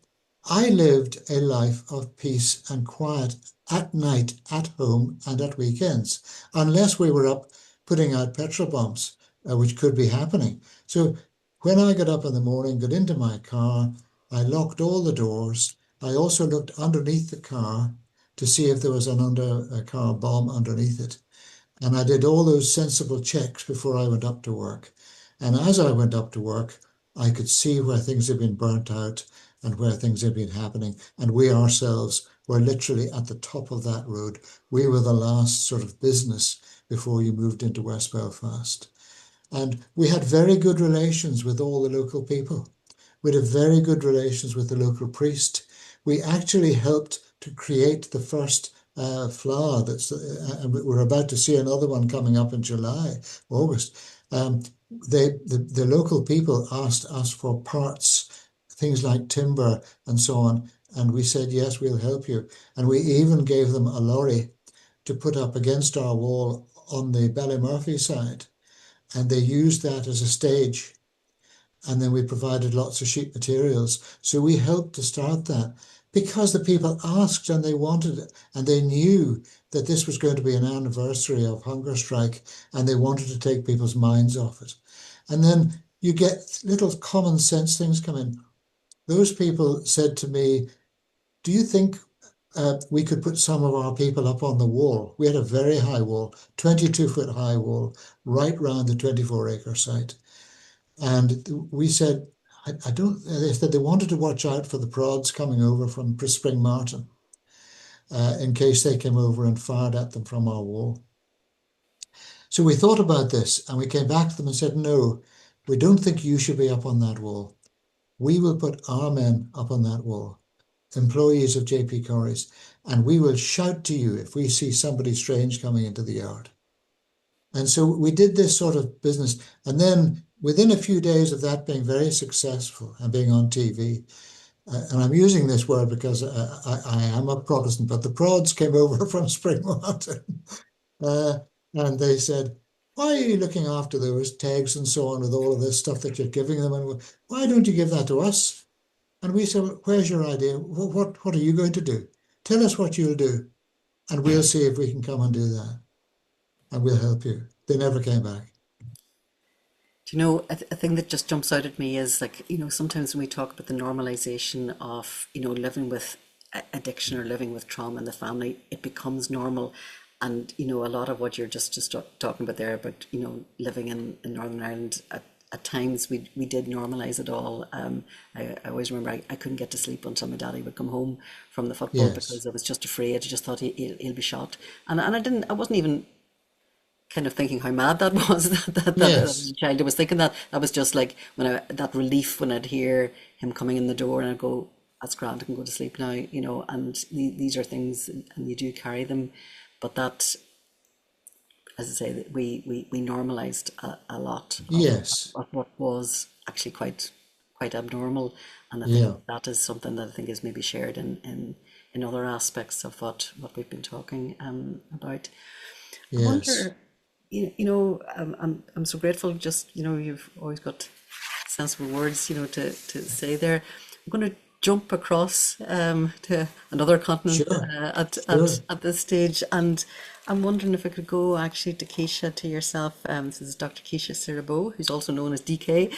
I lived a life of peace and quiet at night, at home, and at weekends, unless we were up putting out petrol bombs, which could be happening. So when I got up in the morning, got into my car, I locked all the doors. I also looked underneath the car to see if there was a car bomb underneath it. And I did all those sensible checks before I went up to work. And as I went up to work, I could see where things had been burnt out and where things had been happening. And we ourselves were literally at the top of that road. We were the last sort of business before you moved into West Belfast. And we had very good relations with all the local people. We had very good relations with the local priest. We actually helped to create the first flower and we're about to see another one coming up in July, August. The local people asked us for parts, things like timber and so on, and we said, yes, we'll help you. And we even gave them a lorry to put up against our wall on the Ballymurphy side. And they used that as a stage. And then we provided lots of sheet materials. So we helped to start that because the people asked and they wanted it. And they knew that this was going to be an anniversary of hunger strike and they wanted to take people's minds off it. And then you get little common sense things come in. Those people said to me, do you think we could put some of our people up on the wall? We had a very high wall, 22-foot high wall, right round the 24-acre site. And we said, they said they wanted to watch out for the prods coming over from Spring Martin in case they came over and fired at them from our wall. So we thought about this and we came back to them and said, no, we don't think you should be up on that wall. We will put our men up on that wall. employees of JP Corry's, and we will shout to you if we see somebody strange coming into the yard. And so we did this sort of business. And then within a few days of that being very successful and being on TV, and I'm using this word because I am a Protestant, but the prods came over from Spring Mountain and they said, why are you looking after those tags and so on with all of this stuff that you're giving them? And why don't you give that to us? And we said, where's your idea? What are you going to do? Tell us what you'll do, and we'll see if we can come and do that, and we'll help you. They never came back. Do you know, a thing that just jumps out at me is like, sometimes when we talk about the normalization of, living with addiction or living with trauma in the family, it becomes normal. And, a lot of what you're just talking about there about, living in Northern Ireland at times we did normalize it all. I always remember I couldn't get to sleep until my daddy would come home from the football Yes. because I was just afraid. I just thought he'll be shot. And I wasn't even kind of thinking how mad that was that as Yes. a child I was thinking that was just like that relief when I'd hear him coming in the door and I'd go, that's grand, I can go to sleep now, and these are things and you do carry them, but that, as I say, that we normalized a lot Yes. of what was actually quite abnormal, and I think Yeah. that is something that I think is maybe shared in other aspects of what we've been talking about. I Yes. wonder, I'm so grateful. Just you've always got sensible words, to say there. I'm going to jump across to another continent Sure. at Sure. this stage, and I'm wondering if I could go actually to Keisha, to yourself. This is Dr. Keisha Sirabo, who's also known as DK,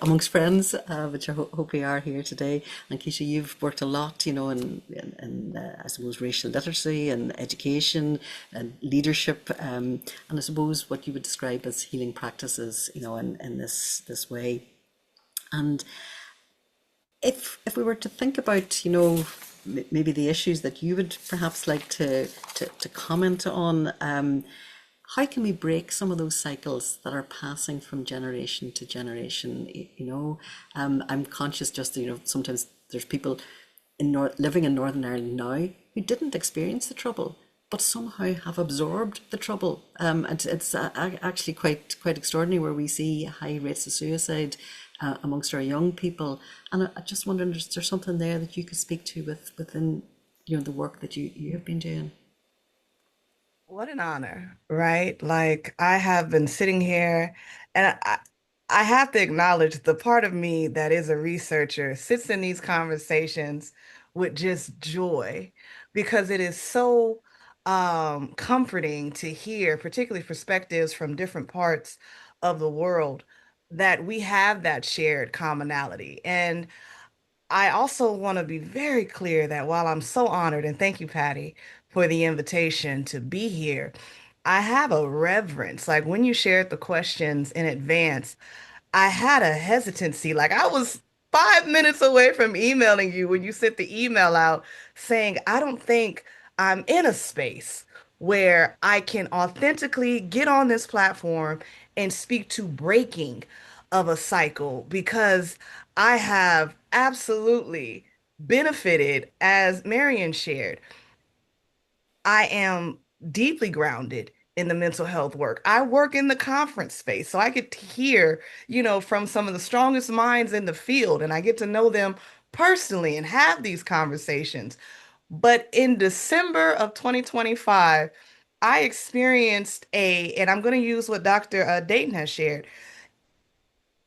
amongst friends, which I hope we are here today. And Keisha, you've worked a lot, in I suppose racial literacy and education and leadership, and I suppose what you would describe as healing practices, in this way. And if we were to think about, maybe the issues that you would perhaps like to comment on, how can we break some of those cycles that are passing from generation to generation? I'm conscious just, sometimes there's people living in Northern Ireland now who didn't experience the trouble, but somehow have absorbed the trouble. It's actually quite extraordinary, where we see high rates of suicide amongst our young people. And I just wondering, is there something there that you could speak to within the work that you have been doing? What an honor, right? Like I have been sitting here and I have to acknowledge the part of me that is a researcher sits in these conversations with just joy because it is so comforting to hear, particularly perspectives from different parts of the world, that we have that shared commonality. And I also want to be very clear that while I'm so honored, and thank you, Patty, for the invitation to be here, I have a reverence. Like when you shared the questions in advance, I had a hesitancy. Like I was 5 minutes away from emailing you when you sent the email out saying, I don't think I'm in a space where I can authentically get on this platform and speak to breaking of a cycle because I have absolutely benefited, as Marion shared. I am deeply grounded in the mental health work. I work in the conference space, so I get to hear, from some of the strongest minds in the field, and I get to know them personally and have these conversations. But in December of 2025, I experienced and I'm going to use what Dr. Dayton has shared.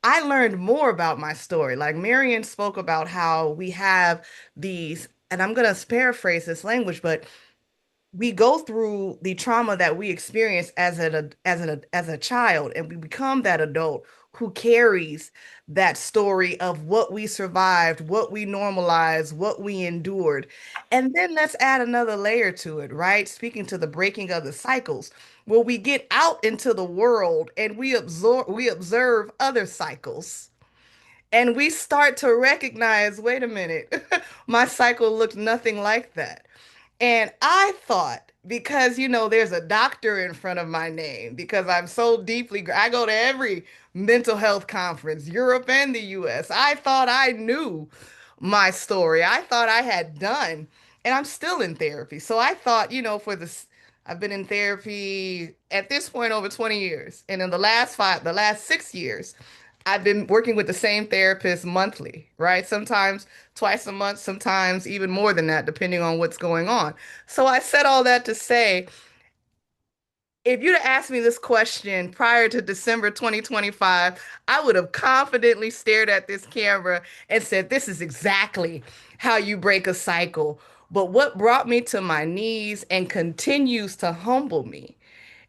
I learned more about my story. Like Marion spoke about how we have these, and I'm going to paraphrase this language, but we go through the trauma that we experience as a child, and we become that adult who carries that story of what we survived, what we normalized, what we endured. And then let's add another layer to it, right? Speaking to the breaking of the cycles, where we get out into the world and we observe other cycles. And we start to recognize, wait a minute, my cycle looked nothing like that. And I thought, because there's a doctor in front of my name, because I'm so deeply, I go to every mental health conference, Europe and the US. I thought I knew my story. I thought I had done, and I'm still in therapy. So I thought, I've been in therapy at this point over 20 years. And in the last 6 years, I've been working with the same therapist monthly, right? Sometimes twice a month, sometimes even more than that, depending on what's going on. So I said all that to say, if you'd have asked me this question prior to December 2025, I would have confidently stared at this camera and said, this is exactly how you break a cycle. But what brought me to my knees and continues to humble me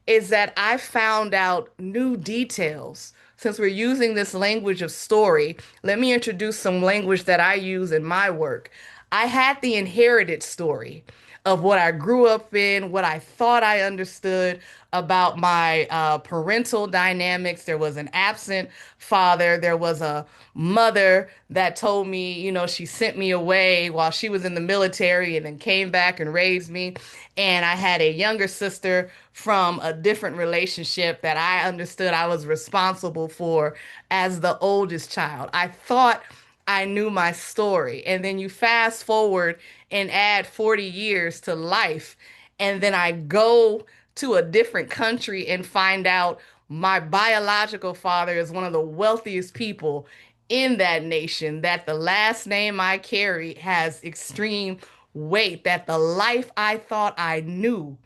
is that I found out new details. Since we're using this language of story, let me introduce some language that I use in my work. I had the inherited story of what I grew up in, what I thought I understood about my parental dynamics. There was an absent father. There was a mother that told me, she sent me away while she was in the military and then came back and raised me. And I had a younger sister from a different relationship that I understood I was responsible for as the oldest child. I thought I knew my story. And then you fast forward and add 40 years to life. And then I go to a different country and find out my biological father is one of the wealthiest people in that nation, that the last name I carry has extreme weight, that the life I thought I knew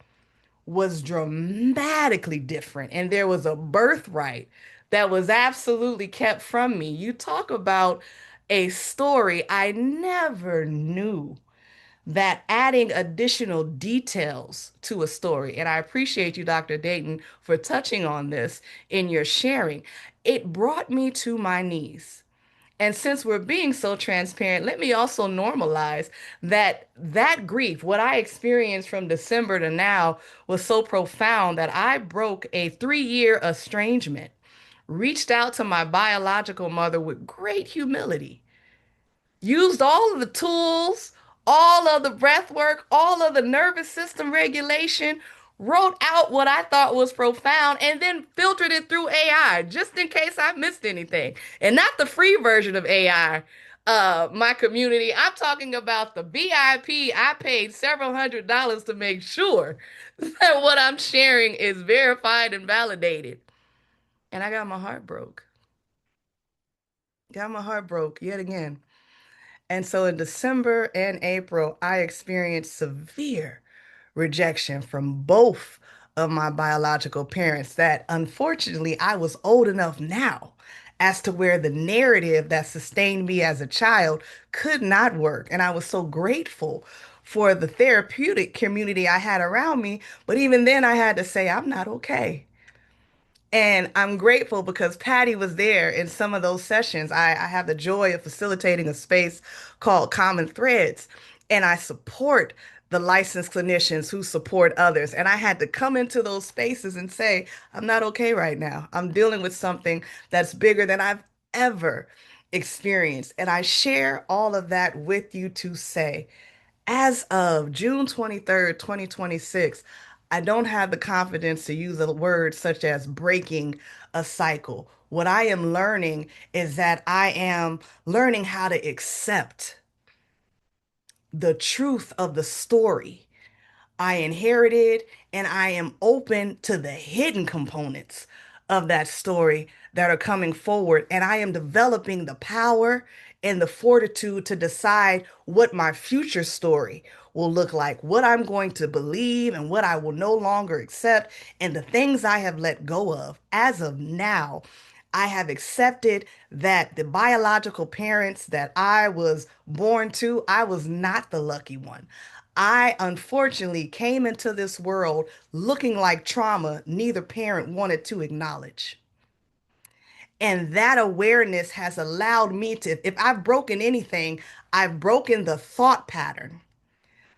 was dramatically different. And there was a birthright that was absolutely kept from me. You talk about a story I never knew that adding additional details to a story, and I appreciate you, Dr. Dayton, for touching on this in your sharing. It brought me to my knees. And since we're being so transparent, let me also normalize that grief, what I experienced from December to now, was so profound that I broke a 3-year estrangement, reached out to my biological mother with great humility, used all of the tools, all of the breath work, all of the nervous system regulation, wrote out what I thought was profound, and then filtered it through AI just in case I missed anything. And not the free version of AI, my community. I'm talking about the VIP. I paid several $100s to make sure that what I'm sharing is verified and validated. And I got my heart broke. Got my heart broke yet again. And so in December and April, I experienced severe rejection from both of my biological parents that unfortunately I was old enough now as to where the narrative that sustained me as a child could not work. And I was so grateful for the therapeutic community I had around me. But even then, I had to say, I'm not okay. And I'm grateful because Paddy was there in some of those sessions. I have the joy of facilitating a space called Common Threads, and I support the licensed clinicians who support others. And I had to come into those spaces and say, I'm not okay right now. I'm dealing with something that's bigger than I've ever experienced. And I share all of that with you to say, as of June 23rd, 2026, I don't have the confidence to use a word such as breaking a cycle. What I am learning is that I am learning how to accept the truth of the story I inherited, and I am open to the hidden components of that story that are coming forward. And I am developing the power and the fortitude to decide what my future story will look like, what I'm going to believe and what I will no longer accept, and the things I have let go of. As of now, I have accepted that the biological parents that I was born to, I was not the lucky one. I unfortunately came into this world looking like trauma neither parent wanted to acknowledge. And that awareness has allowed me to, if I've broken anything, I've broken the thought pattern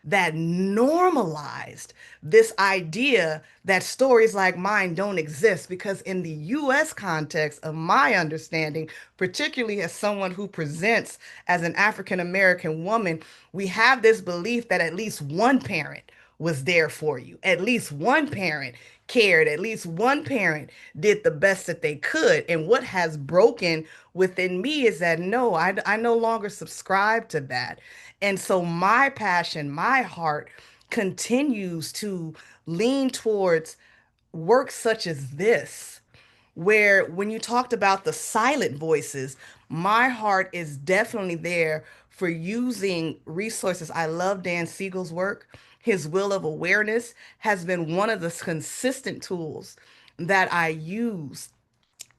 that normalized this idea that stories like mine don't exist. Because in the US context of my understanding, particularly as someone who presents as an African American woman, we have this belief that at least one parent was there for you. At least one parent cared. At least one parent did the best that they could. And what has broken within me is that no, I no longer subscribe to that. And so my passion, my heart continues to lean towards work such as this, where when you talked about the silent voices, my heart is definitely there for using resources. I love Dan Siegel's work. His Wheel of Awareness has been one of the consistent tools that I use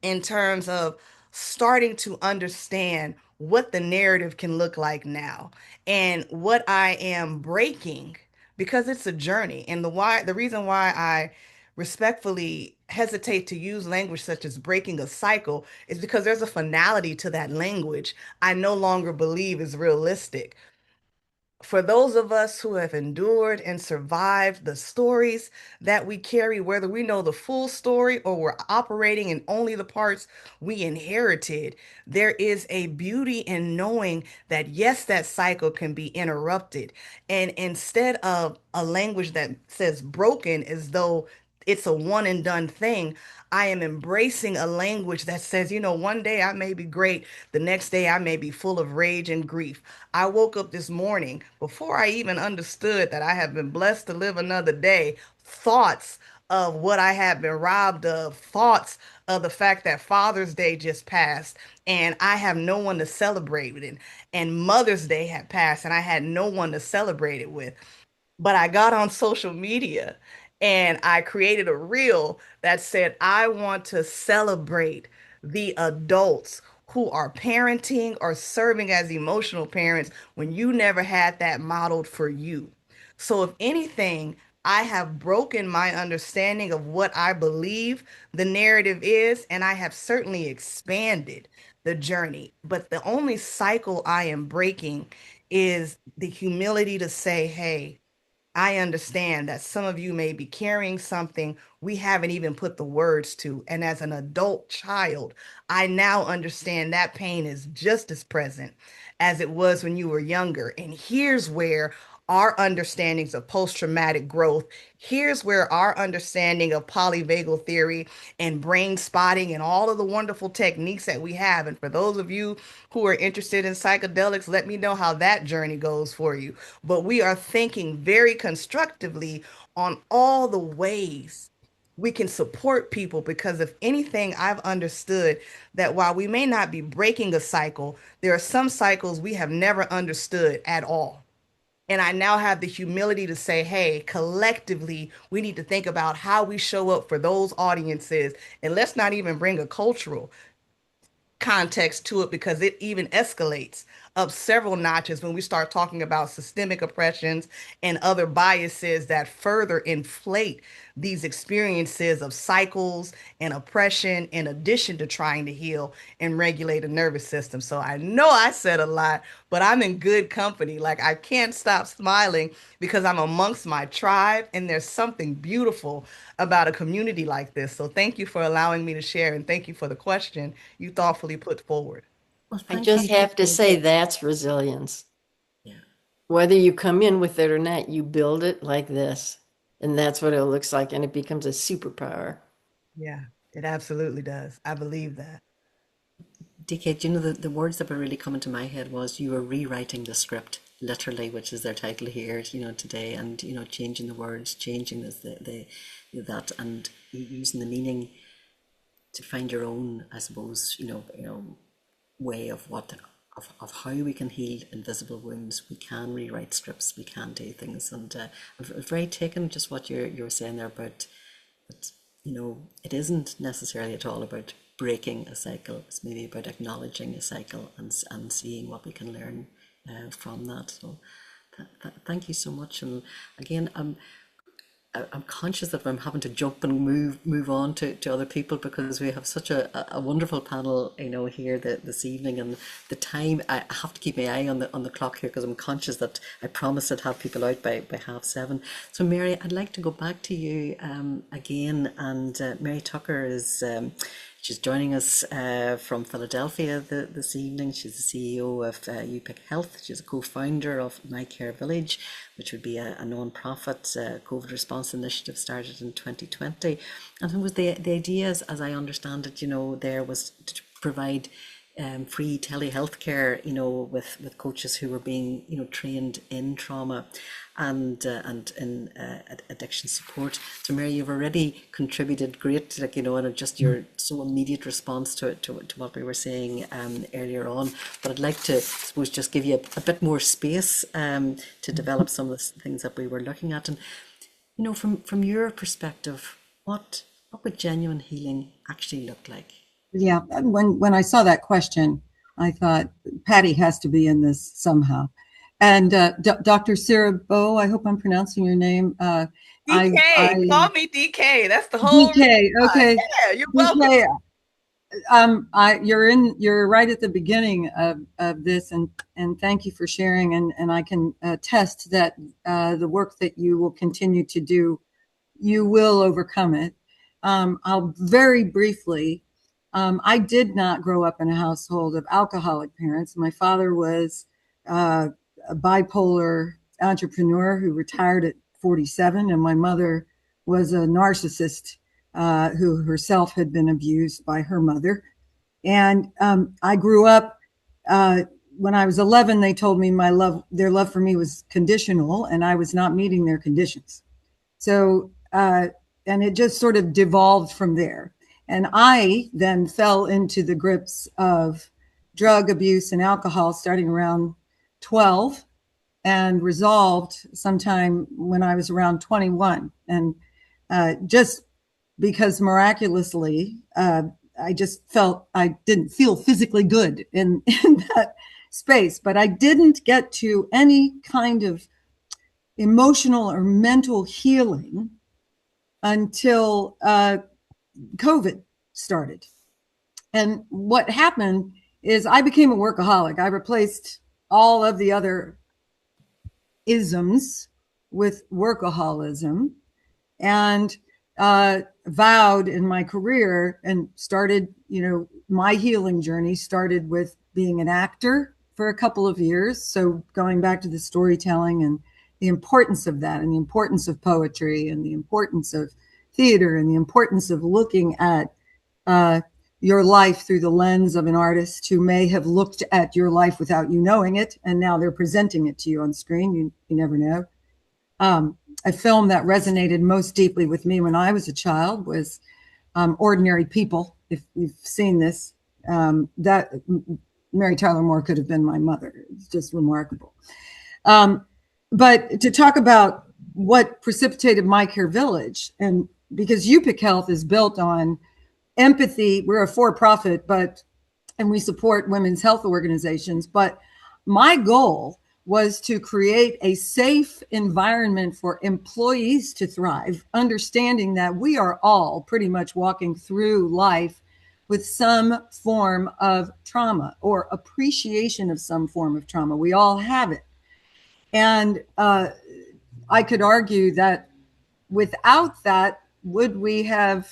in terms of starting to understand what the narrative can look like now and what I am breaking, because it's a journey. And the reason why I respectfully hesitate to use language such as breaking a cycle is because there's a finality to that language I no longer believe is realistic. For those of us who have endured and survived the stories that we carry, whether we know the full story or we're operating in only the parts we inherited, there is a beauty in knowing that, yes, that cycle can be interrupted. And instead of a language that says broken as though it's a one and done thing, I am embracing a language that says, one day I may be great, the next day I may be full of rage and grief. I woke up this morning before I even understood that I have been blessed to live another day. Thoughts of what I had been robbed of, thoughts of the fact that Father's Day just passed and I have no one to celebrate with it, and Mother's Day had passed and I had no one to celebrate it with. But I got on social media and I created a reel that said, I want to celebrate the adults who are parenting or serving as emotional parents when you never had that modeled for you. So, if anything, I have broken my understanding of what I believe the narrative is, and I have certainly expanded the journey. But the only cycle I am breaking is the humility to say, hey, I understand that some of you may be carrying something we haven't even put the words to. And as an adult child, I now understand that pain is just as present as it was when you were younger. And here's where our understandings of post-traumatic growth, here's where our understanding of polyvagal theory and brain spotting and all of the wonderful techniques that we have. And for those of you who are interested in psychedelics, let me know how that journey goes for you. But we are thinking very constructively on all the ways we can support people, because if anything, I've understood that while we may not be breaking a cycle, there are some cycles we have never understood at all. And I now have the humility to say, hey, collectively, we need to think about how we show up for those audiences. And let's not even bring a cultural context to it, because it even escalates up several notches when we start talking about systemic oppressions and other biases that further inflate these experiences of cycles and oppression, in addition to trying to heal and regulate a nervous system. So I know I said a lot, but I'm in good company. Like, I can't stop smiling because I'm amongst my tribe, and there's something beautiful about a community like this. So thank you for allowing me to share, and thank you for the question you thoughtfully put forward. Well, I thank just you. have to say that's resilience. Yeah. Whether you come in with it or not, you build it like this. And that's what it looks like. And it becomes a superpower. Yeah, it absolutely does. I believe that. DK, do you know the words that were really coming to my head was you were rewriting the script, literally, which is their title here, today, and changing the words, changing that, and using the meaning to find your own, I suppose, way of how we can heal invisible wounds. We can rewrite scripts, we can do things, and I'm very taken just what you're saying there about that. It isn't necessarily at all about breaking a cycle. It's maybe about acknowledging a cycle and seeing what we can learn from that. So thank you so much. And again, I'm conscious that I'm having to jump and move on to other people, because we have such a wonderful panel, here this evening, and the time, I have to keep my eye on the clock here, because I'm conscious that I promised I'd have people out by 7:30. So Mary, I'd like to go back to you again, and Mary Tucker is She's joining us from Philadelphia this evening. She's the CEO of UPIC Health. She's a co-founder of My Care Village, which would be a non-profit COVID response initiative started in 2020. And it was the idea, as I understand it, there was to provide free telehealth care, with coaches who were being, trained in trauma and in addiction support. So Mary, you've already contributed great, and just your so immediate response to what we were saying earlier on. But I'd like to, I suppose, just give you a bit more space to develop some of the things that we were looking at. And from your perspective, what would genuine healing actually look like? Yeah, when I saw that question, I thought Paddy has to be in this somehow. And Dr. Sarah Bow, I hope I'm pronouncing your name. DK, call me DK. That's the whole DK. Okay, yeah, you're welcome. DK, you're right at the beginning of this, and thank you for sharing. And I can attest that the work that you will continue to do, you will overcome it. I'll very briefly. I did not grow up in a household of alcoholic parents. My father was a bipolar entrepreneur who retired at 47, and my mother was a narcissist who herself had been abused by her mother. And I grew up, when I was 11, they told me their love for me was conditional, and I was not meeting their conditions. So, and it just sort of devolved from there. And I then fell into the grips of drug abuse and alcohol starting around 12, and resolved sometime when I was around 21. And just because miraculously, I just felt I didn't feel physically good in that space, but I didn't get to any kind of emotional or mental healing until COVID started. And what happened is I became a workaholic. I replaced all of the other isms with workaholism, and vowed in my career and started, my healing journey started with being an actor for a couple of years. So going back to the storytelling and the importance of that, and the importance of poetry, and the importance of theater, and the importance of looking at your life through the lens of an artist who may have looked at your life without you knowing it, and now they're presenting it to you on screen. You never know. A film that resonated most deeply with me when I was a child was Ordinary People. If you've seen this, that Mary Tyler Moore could have been my mother. It's just remarkable. But to talk about what precipitated My Care Village, and because UPIC Health is built on empathy, we're a for-profit, and we support women's health organizations. But my goal was to create a safe environment for employees to thrive, understanding that we are all pretty much walking through life with some form of trauma or appreciation of some form of trauma. We all have it. And I could argue that without that, would we have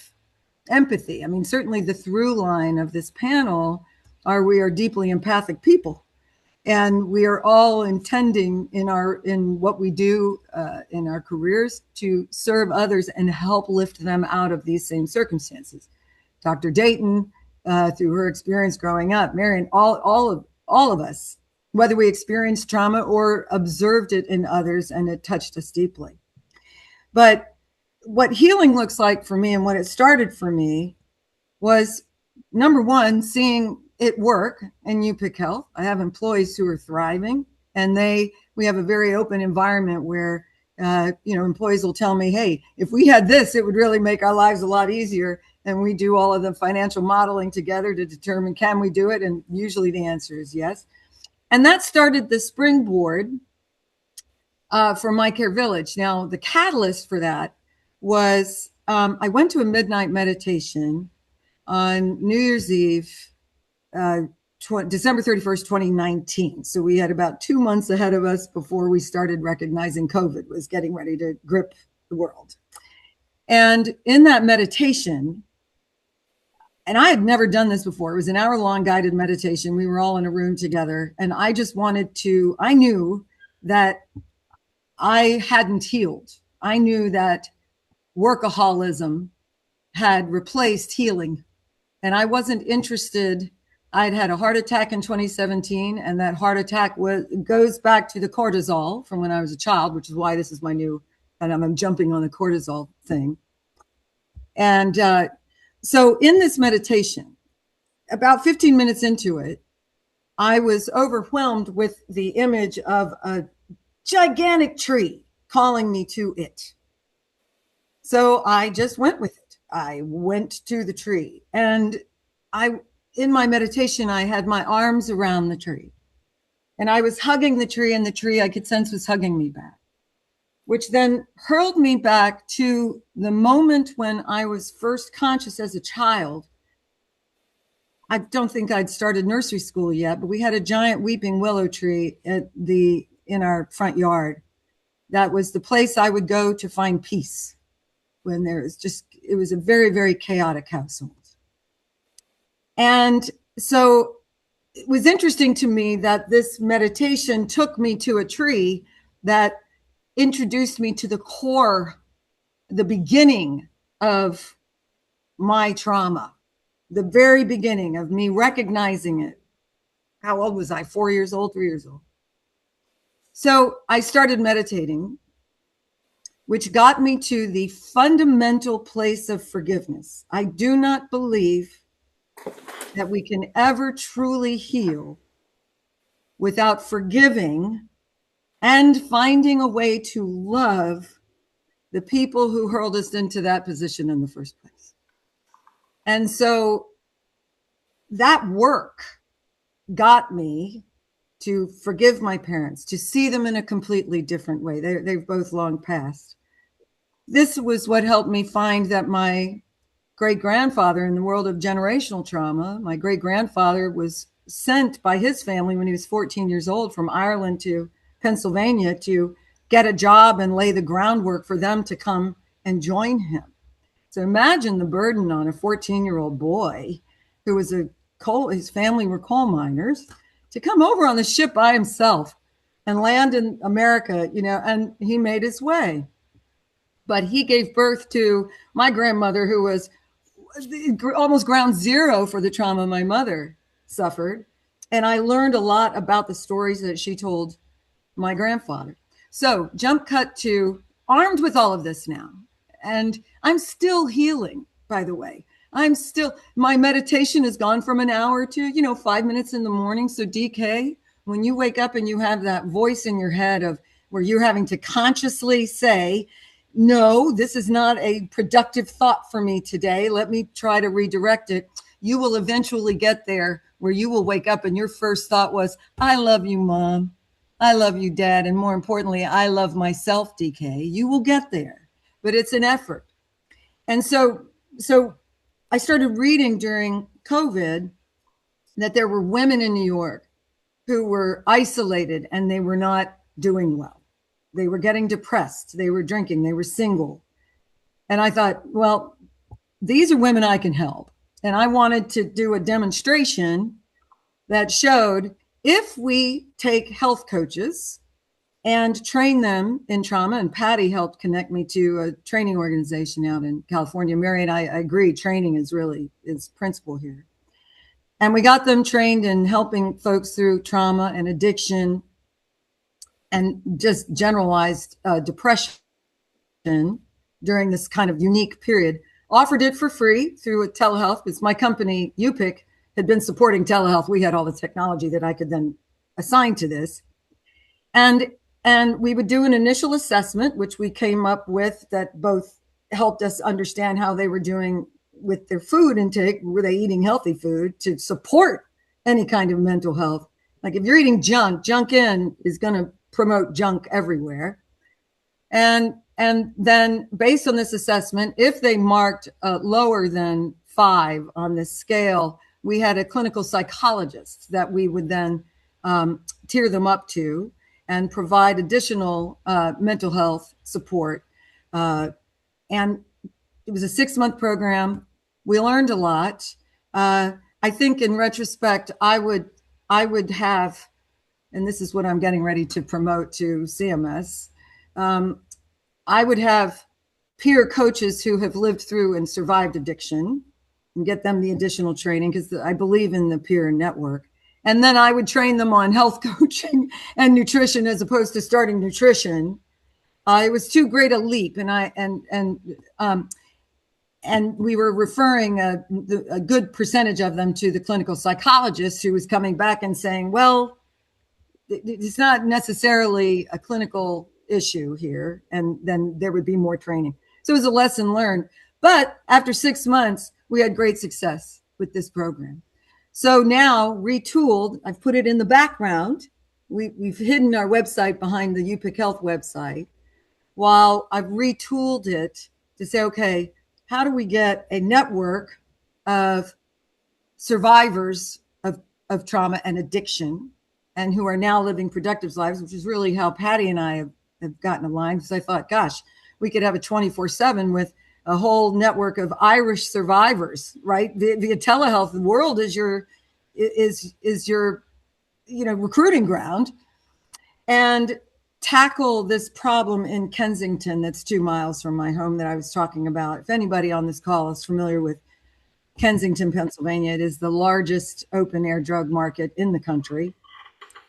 empathy? I mean, certainly the through line of this panel we are deeply empathic people. And we are all intending in what we do in our careers to serve others and help lift them out of these same circumstances. Dr. Dayton, through her experience growing up, Marion, all of us, whether we experienced trauma or observed it in others, and it touched us deeply. But what healing looks like for me, and what it started for me, was number one, seeing it work in UPIC Health. I have employees who are thriving, and we have a very open environment where employees will tell me, hey, if we had this, it would really make our lives a lot easier. And we do all of the financial modeling together to determine, can we do it? And usually the answer is yes. And that started the springboard for My Care Village. Now, the catalyst for that was I went to a midnight meditation on New Year's Eve, December 31st, 2019. So we had about 2 months ahead of us before we started recognizing COVID was getting ready to grip the world. And in that meditation, And I had never done this before. It was an hour-long guided meditation. We were all in a room together. And I just I knew that I hadn't healed. I knew that workaholism had replaced healing. And I wasn't interested. I'd had a heart attack in 2017, and that heart attack goes back to the cortisol from when I was a child, which is why this is my new, and I'm jumping on the cortisol thing. And so in this meditation, about 15 minutes into it, I was overwhelmed with the image of a gigantic tree calling me to it. So I just went with it. I went to the tree, and in my meditation, I had my arms around the tree, and I was hugging the tree, and the tree I could sense was hugging me back, which then hurled me back to the moment when I was first conscious as a child. I don't think I'd started nursery school yet, but we had a giant weeping willow tree in our front yard. That was the place I would go to find peace when it was a very, very chaotic household. And so it was interesting to me that this meditation took me to a tree that introduced me to the core, the beginning of my trauma, the very beginning of me recognizing it. How old was I? 4 years old, 3 years old. So I started meditating, which got me to the fundamental place of forgiveness. I do not believe that we can ever truly heal without forgiving and finding a way to love the people who hurled us into that position in the first place. And so that work got me to forgive my parents, to see them in a completely different way. They've both long passed. This was what helped me find that my great-grandfather, in the world of generational trauma, my great-grandfather was sent by his family when he was 14 years old from Ireland to Pennsylvania to get a job and lay the groundwork for them to come and join him. So imagine the burden on a 14-year-old boy who was his family were coal miners, to come over on the ship by himself and land in America, and he made his way. But he gave birth to my grandmother, who was almost ground zero for the trauma my mother suffered. And I learned a lot about the stories that she told my grandfather. So jump cut to armed with all of this now. And I'm still healing, by the way. My meditation has gone from an hour to, 5 minutes in the morning. So DK, when you wake up and you have that voice in your head of where you're having to consciously say, no, this is not a productive thought for me today. Let me try to redirect it. You will eventually get there where you will wake up and your first thought was, I love you, Mom. I love you, Dad. And more importantly, I love myself, DK. You will get there, but it's an effort. And so I started reading during COVID that there were women in New York who were isolated and they were not doing well. They were getting depressed. They were drinking. They were single. And I thought, well, these are women I can help. And I wanted to do a demonstration that showed if we take health coaches and train them in trauma, and Paddy helped connect me to a training organization out in California. Mary and I agree, training is principle here. And we got them trained in helping folks through trauma and addiction and just generalized depression during this kind of unique period. Offered it for free through a telehealth, because my company, UPIC, had been supporting telehealth. We had all the technology that I could then assign to this. And we would do an initial assessment, which we came up with, that both helped us understand how they were doing with their food intake. Were they eating healthy food to support any kind of mental health? Like if you're eating junk in is going to promote junk everywhere. And then based on this assessment, if they marked lower than 5 on this scale, we had a clinical psychologist that we would then tier them up to and provide additional mental health support. And it was a 6-month program. We learned a lot. I think in retrospect, I would have, and this is what I'm getting ready to promote to CMS, I would have peer coaches who have lived through and survived addiction and get them the additional training, because I believe in the peer network. And then I would train them on health coaching and nutrition as opposed to starting nutrition. It was too great a leap, and we were referring a good percentage of them to the clinical psychologist, who was coming back and saying, well, it's not necessarily a clinical issue here, and then there would be more training. So it was a lesson learned. But after 6 months, we had great success with this program. So now, retooled, I've put it in the background. We've hidden our website behind the UPIC Health website, while I've retooled it to say, okay, how do we get a network of survivors of trauma and addiction, and who are now living productive lives, which is really how Paddy and I have gotten aligned. Because I thought, gosh, we could have a 24/7 with a whole network of Irish survivors, right? Via telehealth. The world is your recruiting ground, and tackle this problem in Kensington that's 2 miles from my home that I was talking about. If anybody on this call is familiar with Kensington, Pennsylvania, it is the largest open air drug market in the country.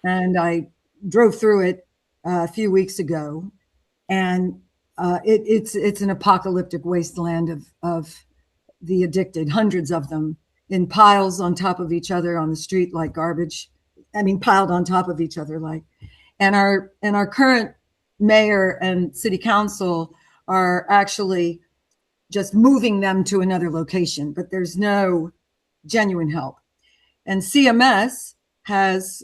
And I drove through it a few weeks ago, and it's an apocalyptic wasteland of the addicted, hundreds of them in piles on top of each other on the street like garbage. I mean, piled on top of each other like. And our current mayor and city council are actually just moving them to another location, but there's no genuine help. And CMS has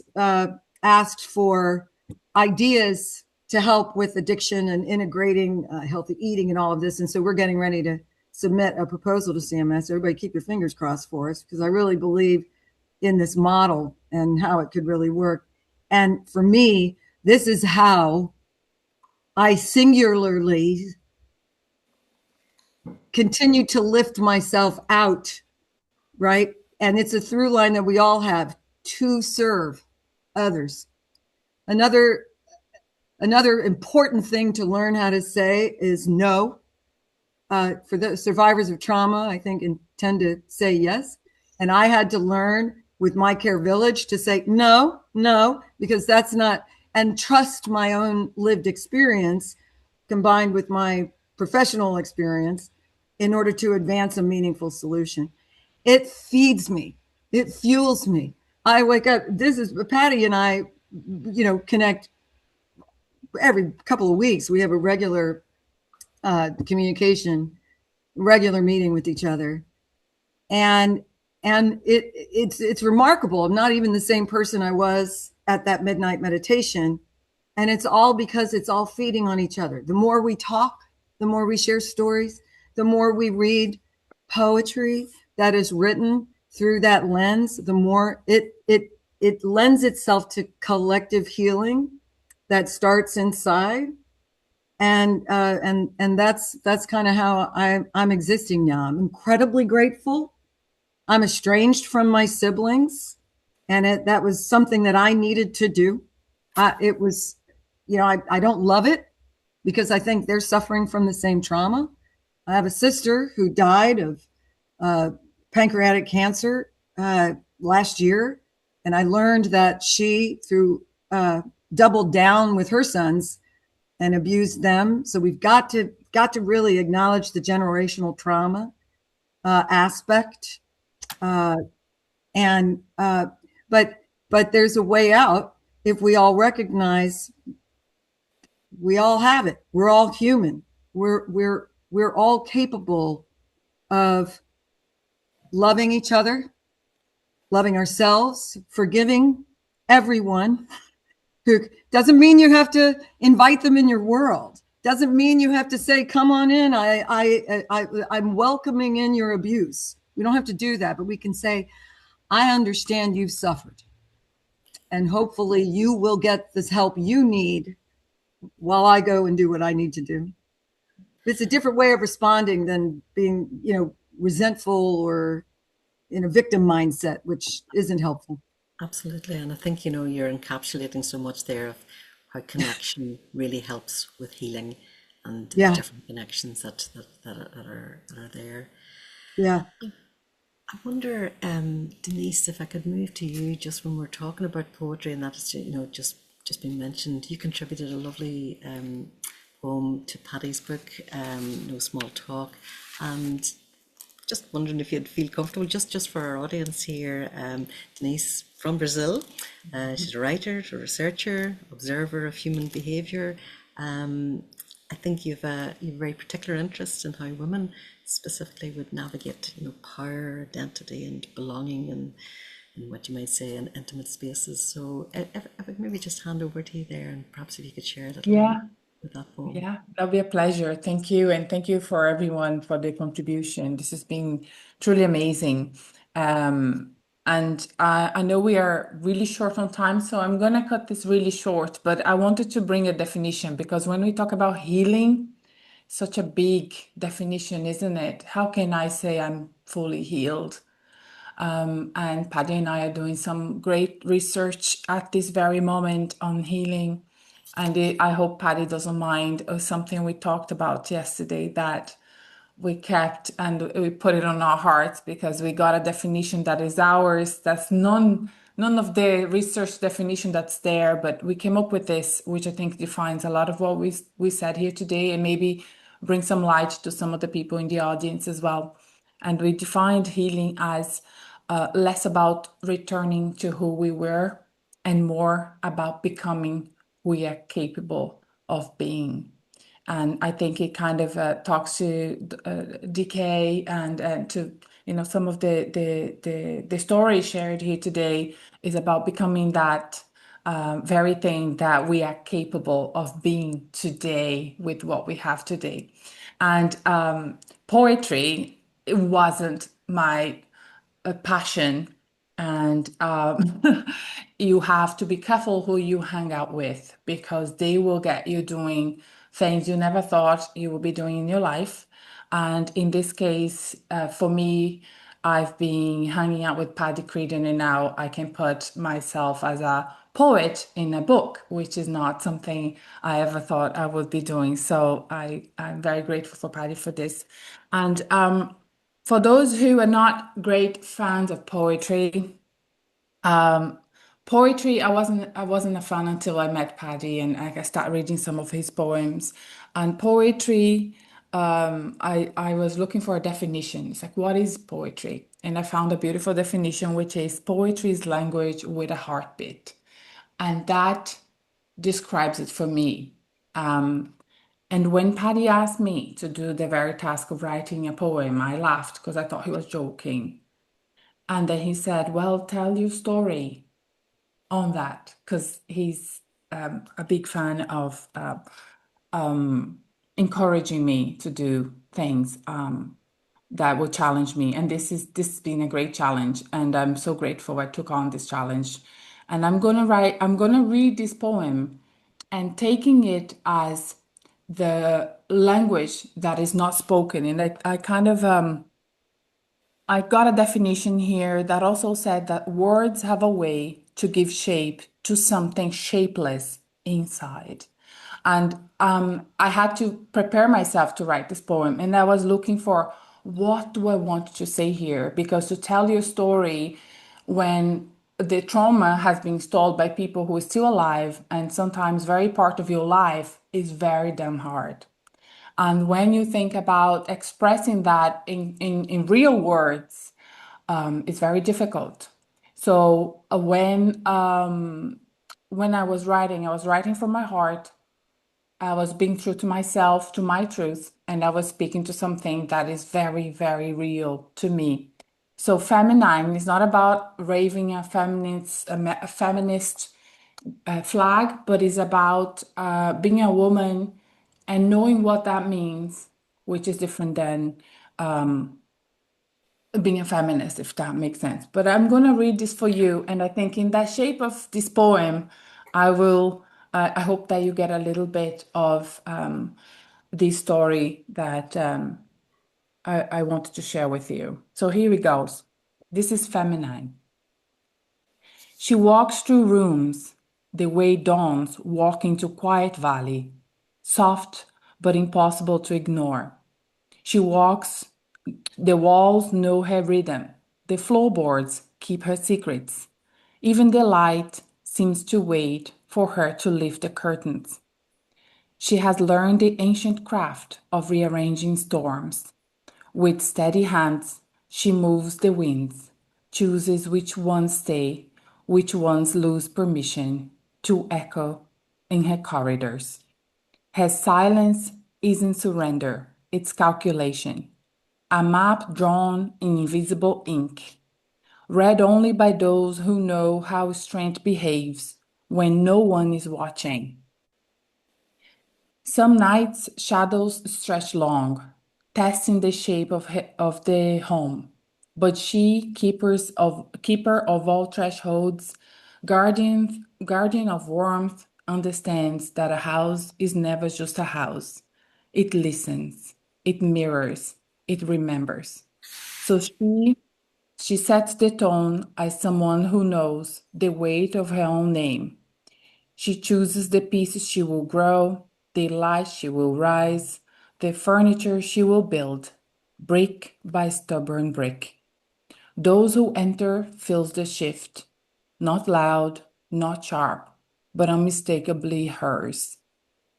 asked for ideas to help with addiction and integrating healthy eating and all of this. And so we're getting ready to submit a proposal to CMS. Everybody keep your fingers crossed for us, because I really believe in this model and how it could really work. And for me, this is how I singularly continue to lift myself out, right? And it's a through line that we all have, to serve others. Another important thing to learn how to say is no. For the survivors of trauma, I think, tend to say yes. And I had to learn with My Care Village to say no, because that's not, and trust my own lived experience combined with my professional experience in order to advance a meaningful solution. It feeds me. It fuels me. I wake up. This is Paddy and I, connect every couple of weeks. We have a regular communication, regular meeting with each other, and it's remarkable. I'm not even the same person I was at that midnight meditation, and it's all because it's all feeding on each other. The more we talk, the more we share stories, the more we read poetry that is written through that lens, the more it lends itself to collective healing that starts inside. And that's kind of how I'm existing now. I'm incredibly grateful. I'm estranged from my siblings, and that was something that I needed to do. It was, I don't love it, because I think they're suffering from the same trauma. I have a sister who died of pancreatic cancer last year, and I learned that she doubled down with her sons and abused them. So we've got to really acknowledge the generational trauma aspect, but there's a way out if we all recognize we all have it. We're all human. We're all capable of loving each other, loving ourselves, forgiving everyone. Who doesn't mean you have to invite them in your world. Doesn't mean you have to say, "Come on in. I'm welcoming in your abuse." We don't have to do that, but we can say, "I understand you've suffered, and hopefully you will get this help you need while I go and do what I need to do." It's a different way of responding than being, resentful or in a victim mindset, which isn't helpful. Absolutely. And I think, you're encapsulating so much there of how connection really helps with healing and the Yeah, different connections that are there. yeah. I wonder, Denise, if I could move to you just when we're talking about poetry, and that is, just been mentioned. You contributed a lovely poem to Paddy's book, No Small Talk, and just wondering if you'd feel comfortable, just for our audience here. Denise from Brazil. She's a writer, a researcher, observer of human behaviour. I think you've a very particular interest in how women specifically would navigate, power, identity, and belonging, and what you might say in intimate spaces. So if I could maybe just hand over to you there, and perhaps if you could share a little Yeah, with that poem. yeah, that'll be a pleasure. Thank you. And thank you for everyone for the contribution. This has been truly amazing. And I know we are really short on time, so I'm going to cut this really short, but I wanted to bring a definition because when we talk about healing, such a big definition, isn't it? How can I say I'm fully healed? And Paddy and I are doing some great research at this very moment on healing. And I hope Paddy doesn't mind something we talked about yesterday that we kept and we put it on our hearts because we got a definition that is ours. That's none of the research definition that's there, but we came up with this, which I think defines a lot of what we said here today and maybe bring some light to some of the people in the audience as well. And we defined healing as less about returning to who we were and more about becoming who we are capable of being. And I think it kind of talks to decay and to some of the story shared here today is about becoming that very thing that we are capable of being today with what we have today. And poetry, it wasn't my passion, and you have to be careful who you hang out with because they will get you doing things you never thought you would be doing in your life. And in this case, for me, I've been hanging out with Paddy Creedon, and now I can put myself as a poet in a book, which is not something I ever thought I would be doing. So I'm very grateful for Paddy for this. And for those who are not great fans of poetry, um, poetry, I wasn't a fan until I met Paddy and I started reading some of his poems. And poetry, I was looking for a definition. It's like, what is poetry? And I found a beautiful definition, which is poetry is language with a heartbeat. And that describes it for me. Um, and when Paddy asked me to do the very task of writing a poem, I laughed because I thought he was joking. And then he said, well, tell your story on that, because he's a big fan of um, encouraging me to do things that will challenge me. And this has been a great challenge, and I'm so grateful I took on this challenge. And I'm gonna read this poem and taking it as the language that is not spoken. And I kind of I got a definition here that also said that words have a way to give shape to something shapeless inside. And I had to prepare myself to write this poem. And I was looking for what do I want to say here? Because to tell your story when the trauma has been installed by people who are still alive and sometimes very part of your life is very damn hard. And when you think about expressing that in real words, it's very difficult. So when I was writing from my heart. I was being true to myself, to my truth, and I was speaking to something that is very, very real to me. So feminine is not about raving a feminist flag, but is about being a woman and knowing what that means, which is different than being a feminist, if that makes sense. But I'm going to read this for you. And I think in that shape of this poem, I hope that you get a little bit of this story that I wanted to share with you. So here it goes. This is feminine. She walks through rooms the way dawns walk into quiet valley, soft but impossible to ignore. She walks, the walls know her rhythm, the floorboards keep her secrets. Even the light seems to wait for her to lift the curtains. She has learned the ancient craft of rearranging storms. With steady hands, she moves the winds, chooses which ones stay, which ones lose permission to echo in her corridors. Her silence isn't surrender, it's calculation. A map drawn in invisible ink, read only by those who know how strength behaves when no one is watching. Some nights shadows stretch long, testing the shape of the home. But she, keeper of all thresholds, guardian of warmth, understands that a house is never just a house. It listens, it mirrors, it remembers. So she sets the tone as someone who knows the weight of her own name. She chooses the pieces she will grow, the light she will rise, the furniture she will build, brick by stubborn brick. Those who enter feels the shift, not loud, not sharp, but unmistakably hers.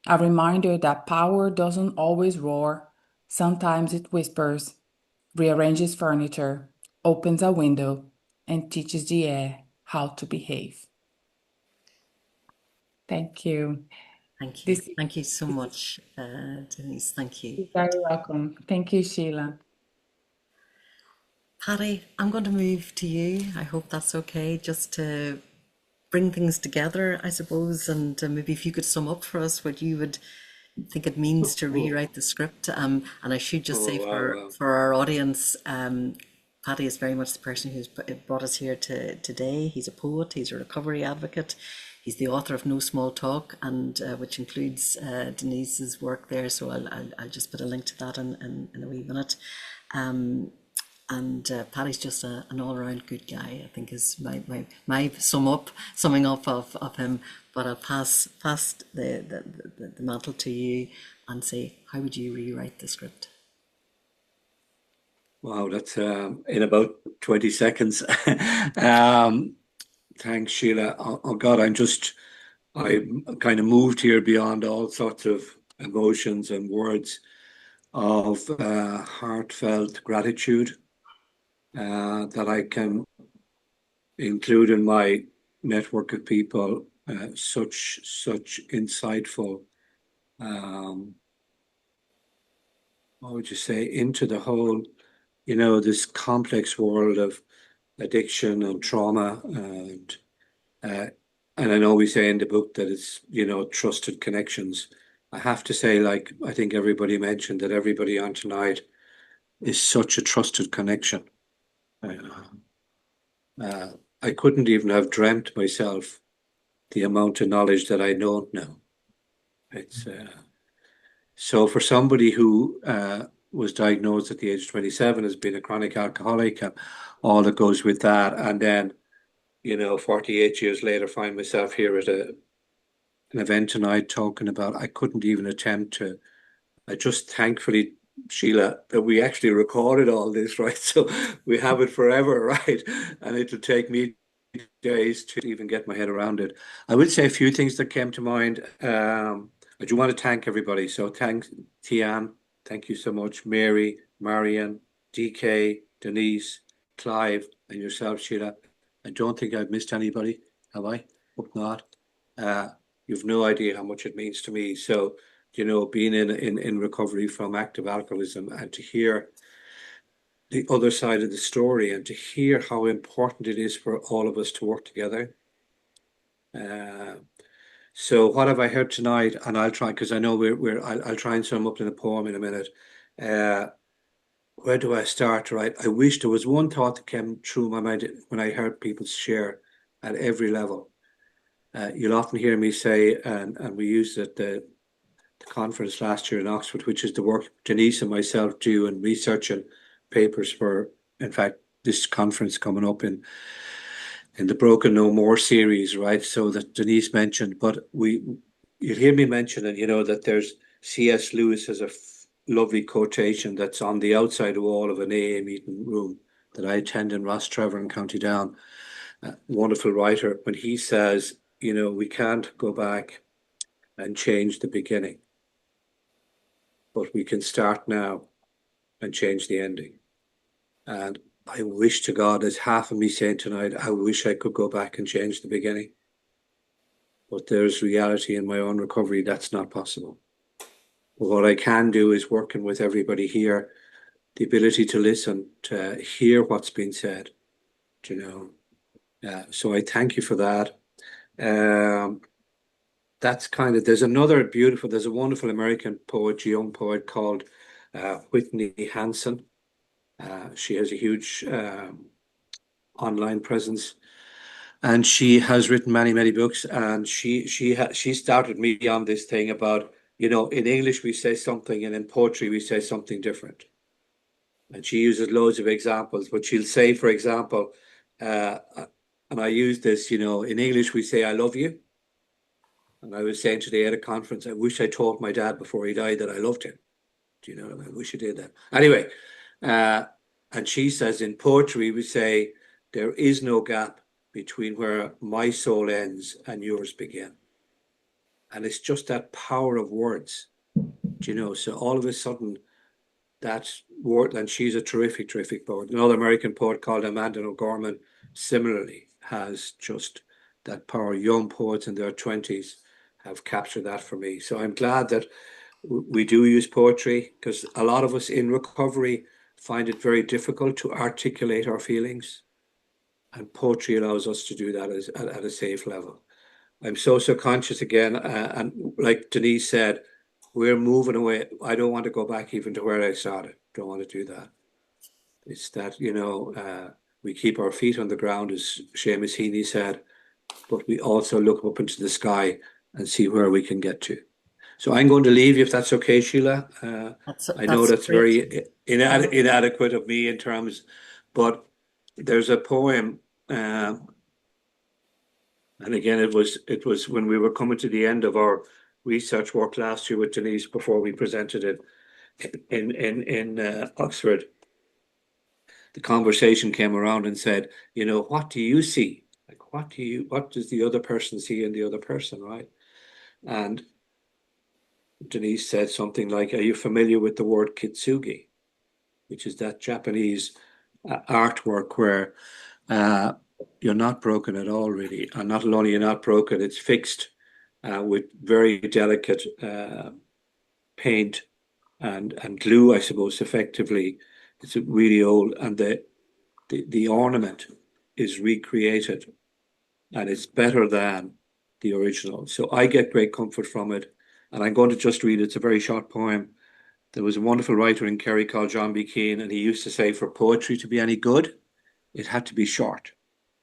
A reminder that power doesn't always roar, sometimes it whispers, rearranges furniture, opens a window, and teaches the air how to behave. Thank you. Thank you. This Thank you so much, Denise. Thank you. You're very welcome. Thank you, Sheila. Paddy, I'm going to move to you. I hope that's okay, just to bring things together, I suppose, and maybe if you could sum up for us what you would think it means to rewrite the script. And I should just say for our audience, Paddy is very much the person who's brought us here today. He's a poet, he's a recovery advocate, he's the author of No Small Talk, and which includes Denise's work there. So I'll just put a link to that in a wee minute. And Paddy's just an all-around good guy, I think, is my summing up of him. But I'll pass the mantle to you and say, how would you rewrite the script? Wow, that's in about 20 seconds. Thanks, Sheila. Oh God, I'm kind of moved here beyond all sorts of emotions and words of heartfelt gratitude that I can include in my network of people. Such insightful, what would you say, into the whole, this complex world of addiction and trauma, and I know we say in the book that it's, trusted connections. I have to say, like I think everybody mentioned, that everybody on tonight is such a trusted connection. I couldn't even have dreamt myself the amount of knowledge that I know now. It's so for somebody who was diagnosed at the age of 27 as being a chronic alcoholic and all that goes with that, and then 48 years later find myself here at an event tonight talking about, I couldn't even attempt to. I just thankfully, Sheila, that we actually recorded all this, right? So we have it forever, right? And it'll take me days to even get my head around it. I would say a few things that came to mind. I do want to thank everybody. So thanks, Tian. Thank you so much. Mary, Marian, DK, Denise, Clive, and yourself, Sheila. I don't think I've missed anybody, have I? Hope not. You've no idea how much it means to me. So, being in recovery from active alcoholism, and to hear the other side of the story, and to hear how important it is for all of us to work together. So what have I heard tonight? And I'll try, because I know I'll try and sum up in a poem in a minute. Where do I start? Right. I wish there was one thought that came through my mind when I heard people share at every level. You'll often hear me say, and we used it at the conference last year in Oxford, which is the work Denise and myself do in researching papers for, in fact, this conference coming up in the Broken No More series, right? So that Denise mentioned, but you'll hear me mention it, that there's C.S. Lewis has a lovely quotation that's on the outside wall of an AA meeting room that I attend in Rostrevor in County Down. Wonderful writer, when he says, we can't go back and change the beginning, but we can start now and change the ending. And I wish to God, as half of me saying tonight, I wish I could go back and change the beginning. But there's reality in my own recovery, that's not possible. But what I can do is working with everybody here, the ability to listen, to hear what's been said, so I thank you for that. That's there's a wonderful American poet, young poet called Whitney Hansen. She has a huge online presence, and she has written many, many books. And she started me on this thing about, in English we say something, and in poetry we say something different. And she uses loads of examples, but she'll say, for example, and I use this, in English we say, I love you. And I was saying today at a conference, I wish I told my dad before he died that I loved him. I wish I did that. Anyway, and she says in poetry, we say, there is no gap between where my soul ends and yours begin. And it's just that power of words, so all of a sudden that word, and she's a terrific, terrific poet. Another American poet called Amanda O'Gorman similarly has just that power. Young poets in their 20s have captured that for me. So I'm glad that we do use poetry, because a lot of us in recovery find it very difficult to articulate our feelings, and poetry allows us to do that at a safe level. I'm so conscious again, and like Denise said, we're moving away. I don't want to go back even to where I started. Don't want to do that. It's that, we keep our feet on the ground, as Seamus Heaney said, but we also look up into the sky and see where we can get to. So I'm going to leave you, if that's okay, Sheila. I know that's very inadequate of me in terms, but there's a poem, and again, it was when we were coming to the end of our research work last year with Denise before we presented it in Oxford. The conversation came around and said, what do you see? Like, what does the other person see in the other person, right? And Denise said something like, are you familiar with the word kintsugi, which is that Japanese artwork where you're not broken at all, really. And not only you're not broken, it's fixed with very delicate paint and glue, I suppose, effectively. It's really old, and the ornament is recreated, and it's better than the original. So I get great comfort from it. And I'm going to just read it. It's a very short poem. There was a wonderful writer in Kerry called John B. Keane, and he used to say, for poetry to be any good, it had to be short.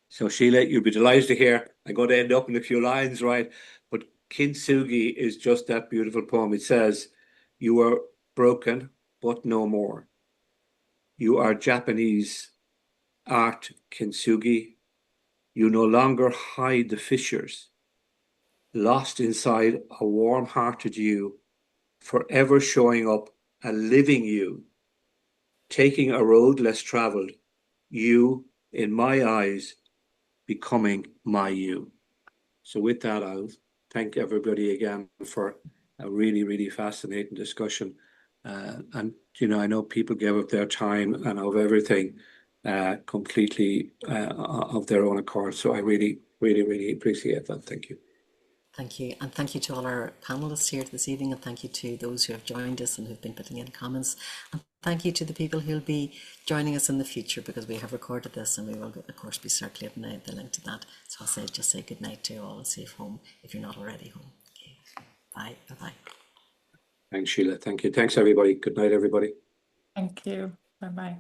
So Sheila, you'll be delighted to hear. I'm going to end up in a few lines, right? But Kintsugi is just that beautiful poem. It says, you are broken, but no more. You are Japanese art kintsugi. You no longer hide the fissures. Lost inside a warm-hearted you, forever showing up a living you, taking a road less traveled, you, in my eyes, becoming my you. So with that, I'll thank everybody again for a really, really fascinating discussion. And, I know people gave up their time and of everything completely of their own accord. So I really, really, really appreciate that. Thank you. Thank you. And thank you to all our panelists here this evening. And thank you to those who have joined us and who've been putting in comments. And thank you to the people who'll be joining us in the future, because we have recorded this and we will, of course, be circulating the link to that. So I'll just say good night to all, a safe home if you're not already home. Okay. Bye. Bye-bye. Thanks, Sheila. Thank you. Thanks, everybody. Good night, everybody. Thank you. Bye-bye.